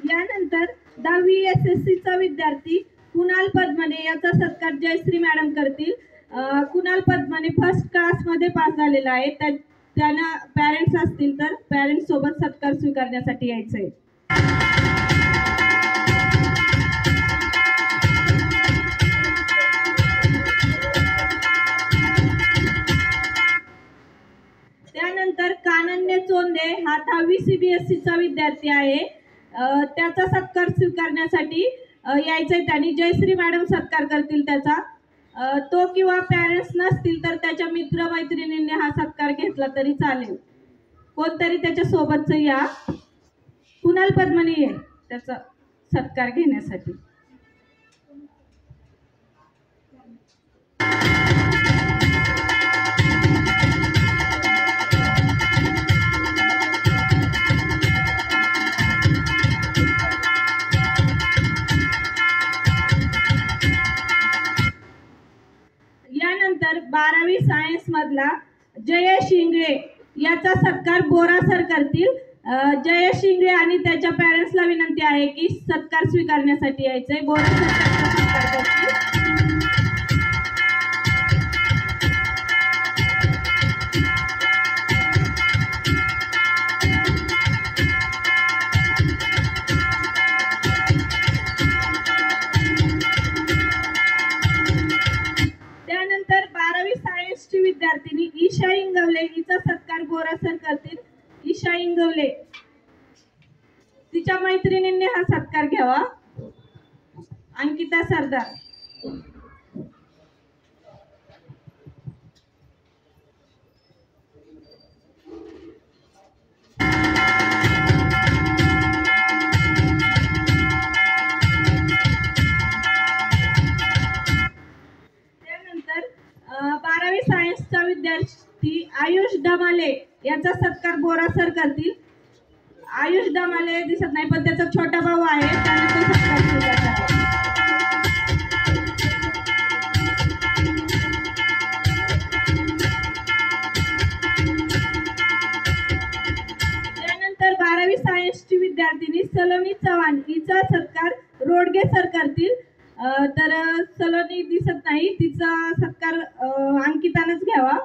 यानंतर 10वी SSC चा विद्यार्थी कुणाल पद्मने याचा सत्कार जयश्री मॅडम करतील. कुणाल पद्मने फर्स्ट क्लास मध्ये पास झालेला आहे. त्यांना पॅरेंट्स असतील तर पॅरेंट्स सोबत सत्कार स्वीकारण्यासाठी यायचंय. त्यानंतर कानन्य चोंदे हा 10वी CBSE चा विद्यार्थी आहे. त्याचा सत्कार स्वीकारण्यासाठी यायचंय. त्यांनी जयश्री मॅडम सत्कार करतील त्याचा. तो किंवा पॅरेंट्स नसतील तर त्याच्या मित्रमैत्रिणींनी हा सत्कार घेतला तरी चालेल. कोणतरी त्याच्या सोबतच या. कुणाल पद्मनी आहे त्याचा सत्कार घेण्यासाठी. यानंतर 12वी सायन्स मधला जयेश इंगळे याचा सत्कार बोरा सर करतील. जयेश इंगळे आणि त्याच्या पॅरेंट्सला विनंती आहे की सत्कार स्वीकारण्यासाठी यायचंय. बोरा सर त्याचा सत्कार करतील. त्यानंतर 12वी सायन्सची विद्यार्थिनी ईशा इंगवले हिचा सत्कार बोरा सर करतील. ईशा इंगवले तिच्या मैत्रिणींनी हा सत्कार घ्यावा. अंकिता सरदार. त्यानंतर 12वी सायन्सचा विद्यार्थी आयुष डमाले याचा सत्कार बोरा सर करतील. आयुष डमाले दिसत नाही पण त्याचा छोटा भाऊ आहे. त्याने तो सत्कार स्वीकारला. त्यानंतर 12वी सायन्सची विद्यार्थिनी सलोनी चव्हाण हिचा सत्कार रोडगे सर करतील. तर सलोनी दिसत नाही. तिचा सत्कार अंकितानंच घ्यावा.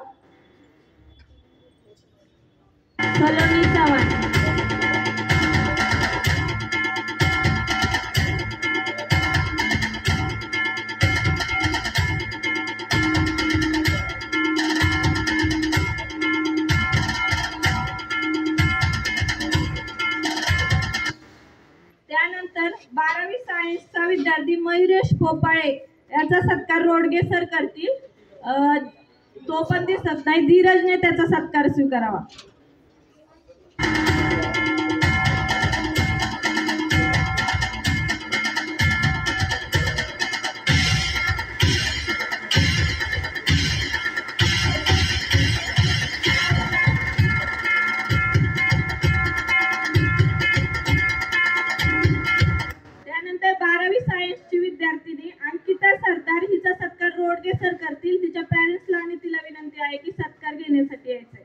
सलोनी चव्हाण. त्यानंतर 12वी सायन्सचा विद्यार्थी मयुरेश पोपाळे याचा सत्कार रोडगे सर करतील. तो पण दिसत नाही. धीरजने त्याचा सत्कार स्वीकारावा. त्यानंतर 12वी सायन्सची विद्यार्थिनी अंकिता सरदार हिचा सत्कार रोडगे सर करतील. तिच्या पॅरेंट्सला आणि तिला विनंती आहे की सत्कार घेण्यासाठी यायचंय.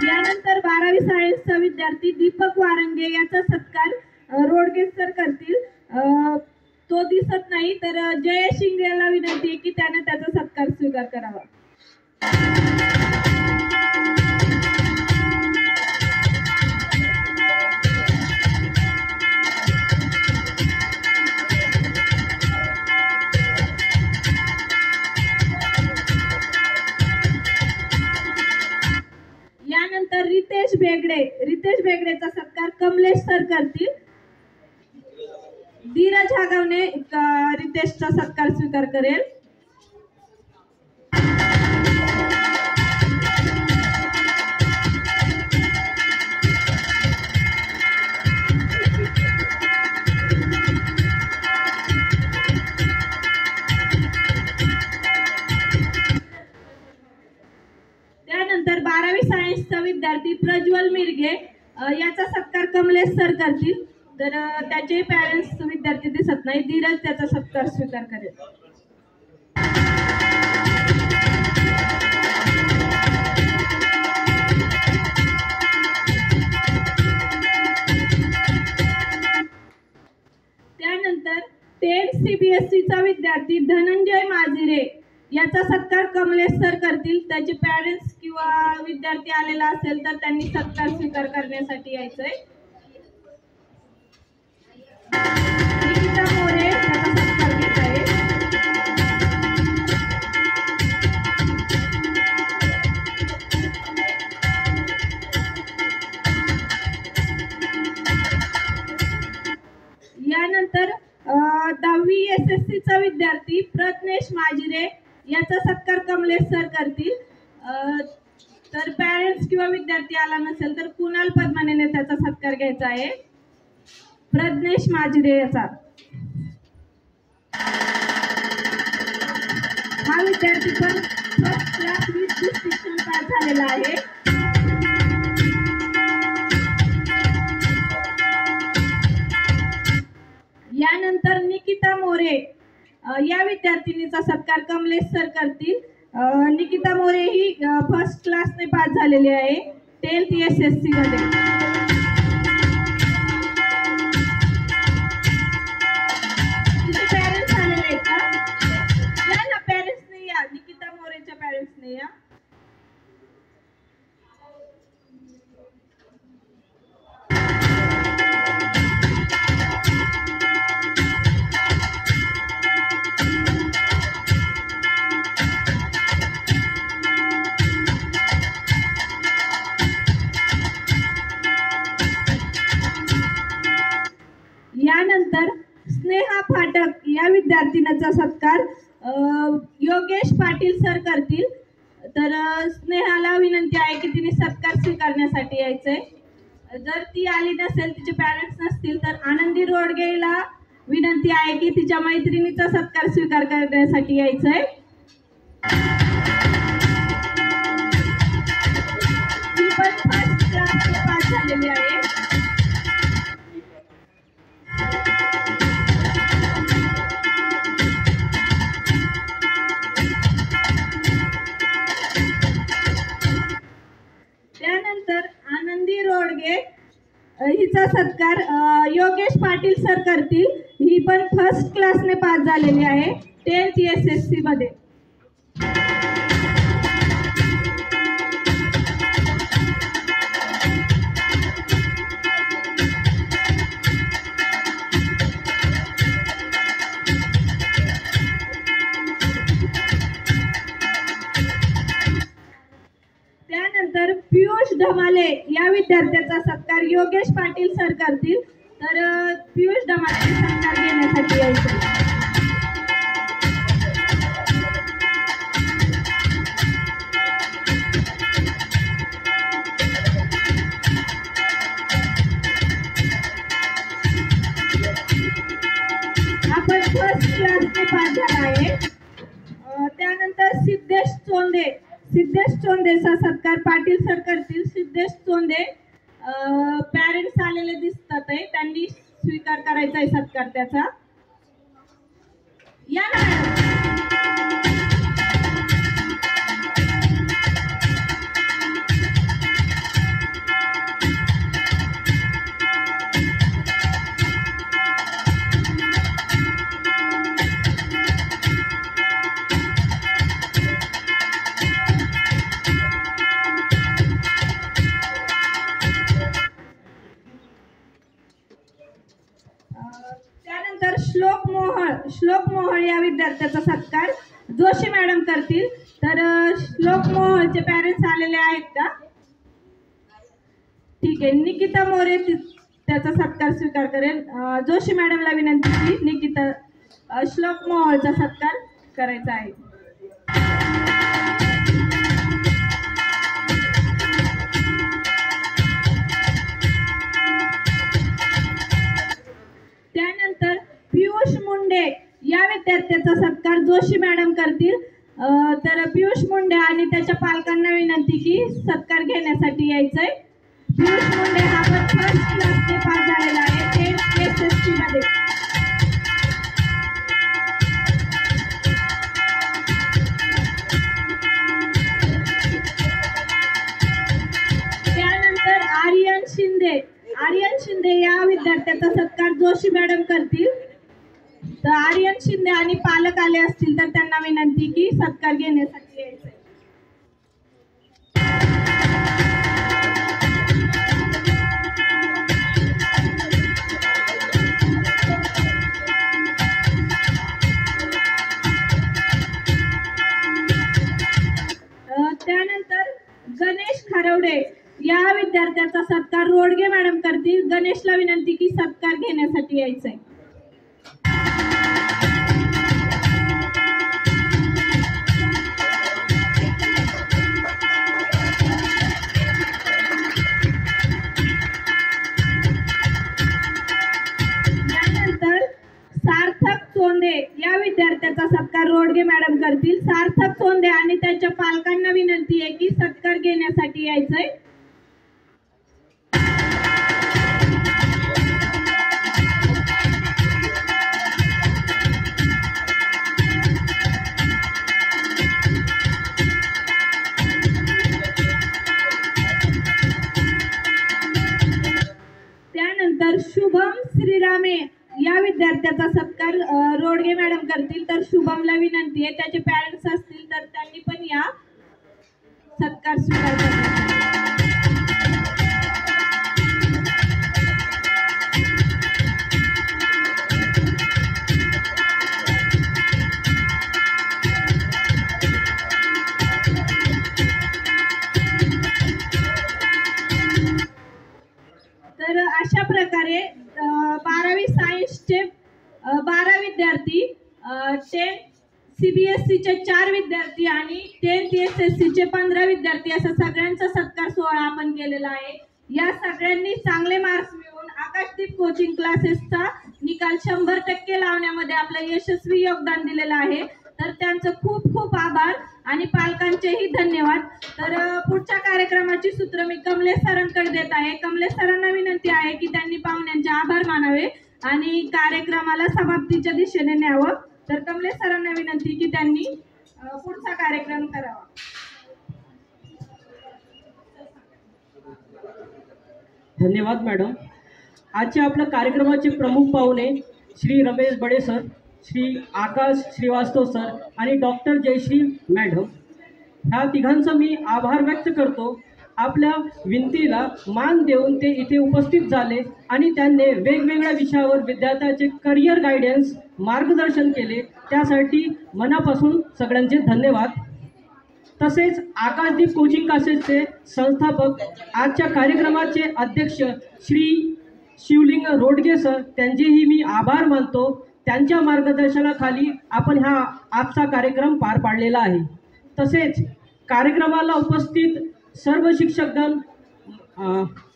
यानंतर 12वी सायन्सचा विद्यार्थी दीपक वारंगे याचा सत्कार रोडगे सर करतील. तो दिसत नाही तर जयेश इंगळेला विनंती आहे की त्याने त्याचा सत्कार स्वीकार करावा. रितेश बेगडेचा सत्कार कमलेश सर करतील. धीरज हागवणे रितेशचा सत्कार स्वीकार करेल. त्यानंतर 12वी सायन्सचा विद्यार्थी प्रज्वल मिरगे याचा सत्कार कमलेश सर करतील. तर त्याचे पॅरेंट्स विद्यार्थी दिसत नाही. धीरज त्याचा सत्कार स्वीकार करेल. त्यानंतर 10 CBSEचा विद्यार्थी धनंजय माजिरे याचा सत्कार कमलेश सर करतील. त्याचे पॅरेंट्स किंवा विद्यार्थी आलेला असेल तर त्यांनी सत्कार स्वीकार करण्यासाठी यायचंय. निकिता मोरे त्याचा सत्कार घेत आहे. यानंतर 10वी SSCचा विद्यार्थी प्रज्ञेश माजिरे याचा सत्कार कमलेश सर करतील. तर पॅरेंट्स किंवा विद्यार्थी आला नसेल तर कुणाल पद्मानेने त्याचा सत्कार घ्यायचा आहे. प्रज्ञेश माजिरे याचा. हा विद्यार्थी पण first class with distinction pass झालेला आहे. यानंतर निकिता मोरे या विद्यार्थिनीचा सत्कार कमलेश सर करतील. निकिता मोरे ही फर्स्ट क्लासने पास झालेली आहे 10th SSC मध्ये. निकिता मोरेच्या पॅरेंट्सने या. यानंतर स्नेहा फाटक या विद्यार्थिनीचा सत्कार योगेश पाटील सर करतील. तर स्नेहाला विनंती आहे की तिने सत्कार स्वीकारण्यासाठी यायचंय. जर ती आली नसेल, तिचे पॅरेंट्स नसतील तर आनंदी रोडगेला विनंती आहे की तिच्या मैत्रिणीचा सत्कार स्वीकार करण्यासाठी यायचंय. ती पण फर्स्ट क्लास पास झालेली आहे. त्यानंतर आनंदी रोडगे हिचा सत्कार योगेश पाटील सर करतील. ही पण फर्स्ट क्लासने पास झालेली आहे 10th SSC मध्ये. त्यानंतर पियुष धमाले या विद्यार्थ्याचा सत्कार योगेश पाटील सर करतील. तर पियुष धमाले सत्कार घेण्यासाठी यायचे. आपण फर्स्ट क्लासने पास झाला आहे. त्यानंतर सिद्धेश चोंदेचा सत्कार पाटील सर करतील. सिद्धेश चोंदे पॅरेंट्स आलेले दिसतात आहे, त्यांनी स्वीकार करायचा आहे सत्कार त्याचा. या त्यानंतर श्लोक मोहळ या विद्यार्थ्याचा सत्कार जोशी मॅडम करतील. तर श्लोक मोहळचे पॅरेंट्स आलेले आहेत का? ठीक ठीक आहे, निकिता मोरे त्याचा सत्कार स्वीकार करेल. जोशी मॅडमला विनंती की निकिता श्लोक मोहोळचा सत्कार करायचा आहे. त्यानंतर पियुष मुंडे या विद्यार्थ्याचा सत्कार जोशी मॅडम करतील. तर पियुष मुंडे आणि त्याच्या पालकांना विनंती की सत्कार घेण्यासाठी यायचंय. पियुष मुंडे हा पण फर्स्ट क्लासने पास झालेला आहे 10th SSC मध्ये. त्यानंतर आर्यन शिंदे या विद्यार्थ्याचा सत्कार जोशी मॅडम करतील. तर आर्यन शिंदे आणि पालक आले असतील तर त्यांना विनंती की सत्कार घेण्यासाठी यायचंय. त्यानंतर गणेश खारवडे या विद्यार्थ्याचा सत्कार रोडगे मॅडम करतील. गणेशला विनंती की सत्कार घेण्यासाठी यायचंय. त्यानंतर सार्थक चोंदे या विद्यार्थ्याचा सत्कार रोडगे मॅडम करतील. सार्थक चोंदे आणि त्याच्या पालकांना विनंती आहे की सत्कार घेण्यासाठी यायचंय. त्यानंतर शुभम श्रीरामे या विद्यार्थ्याचा सत्कार रोडगे मॅडम करतील. तर शुभमला विनंती आहे, त्याचे पॅरेंट्स असतील तर त्यांनी पण या सत्कार स्वीकार करण्यासाठी. तर अशा प्रकारे 12वी सायन्सचे 12 विद्यार्थी, 10 CBSE चे 4 विद्यार्थी आणि 10th SSC चे 15 विद्यार्थी असा सगळ्यांचा सत्कार सोहळा आपण केलेला आहे. या सगळ्यांनी चांगले मार्क्स मिळवून आकाशदीप कोचिंग क्लासेसचा निकाल 100% लावण्यामध्ये आपलं यशस्वी योगदान दिलेलं आहे. तर त्यांचं खूप खूप आभार आणि पालकांचेही धन्यवाद. तर पुढच्या कार्यक्रमाची सूत्र मी कमलेश सरांकडे देत आहे. कमलेश सरांना विनंती आहे की त्यांनी पाहुण्यांचे आभार मानावे आणि कार्यक्रमाला समाप्तीच्या दिशेने न्यावं. तर कमलेश सरांना विनंती की त्यांनी पुढचा कार्यक्रम करावा. धन्यवाद मॅडम. आजच्या आपल्या कार्यक्रमाचे प्रमुख पाहुणे श्री रमेश बडे सर, श्री आकाश श्रीवास्तव सर आणि डॉक्टर जयश्री मॅडम, ह्या तिघांचा मी आभार व्यक्त करतो. आपल्या विनंतीला मान देऊन ते इथे उपस्थित झाले आणि त्यांनी वेगवेगळ्या विषयावर विद्यार्थ्यांचे करिअर गायडन्स मार्गदर्शन केले. त्यासाठी मनापासून सगळ्यांचे धन्यवाद. तसेच आकाशदीप कोचिंग क्लासेसचे संस्थापक, आजच्या कार्यक्रमाचे अध्यक्ष श्री शिवलिंग रोडगे सर, त्यांचेही मी आभार मानतो. त्यांच्या मार्गदर्शनाखाली आपण हा आजचा कार्यक्रम पार पाडलेला आहे. तसेच कार्यक्रमाला उपस्थित सर्व शिक्षकगण,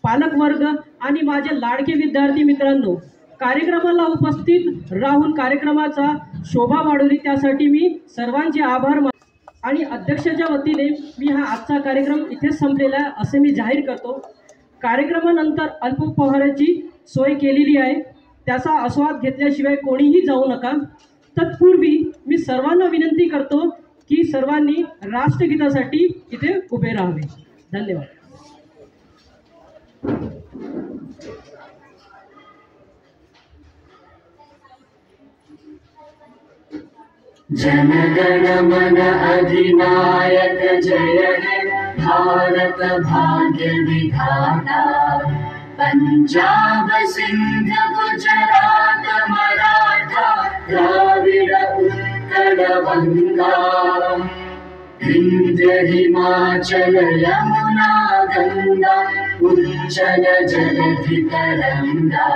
पालकवर्ग आणि माझे लाडके विद्यार्थी मित्रांनो, कार्यक्रमाला उपस्थित राहून कार्यक्रमाचा शोभा वाढवली त्यासाठी मी सर्वांचे आभार आणि अध्यक्षाच्या वतीने मी हा आजचा कार्यक्रम इथेच संपलेला आहे असे मी जाहीर करतो. कार्यक्रमानंतर अल्पोपहाराची सोय केलेली आहे, त्याचा आस्वाद घेतल्याशिवाय कोणीही जाऊ नका. तत्पूर्वी मी सर्वांना विनंती करतो की सर्वांनी राष्ट्रगीतासाठी इथे उभे राहावे. धन्यवाद. जनगण मन अधिनायक जय हे भारत भाग्य विधाता. पंजाब सिंध गुजरात मराठा द्राविड उत्कल गंगा. विंध्य हिमाचल यमुना गंगा उज्जल जलधि तरंगा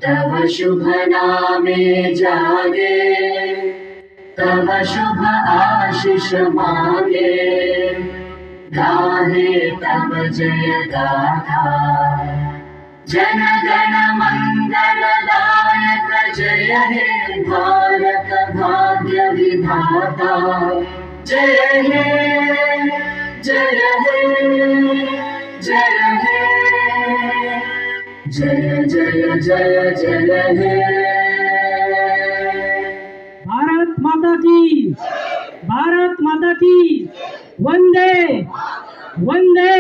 तव शुभ नामे जागे तव शुभ आशीष मांगे गाहे तव जय गाथा जन गण मंगलदायक जय हे भारत भाग्य विधाता जय हे जय हे जय हे जय जय जय जय हे भारत माता की वंदे वंदे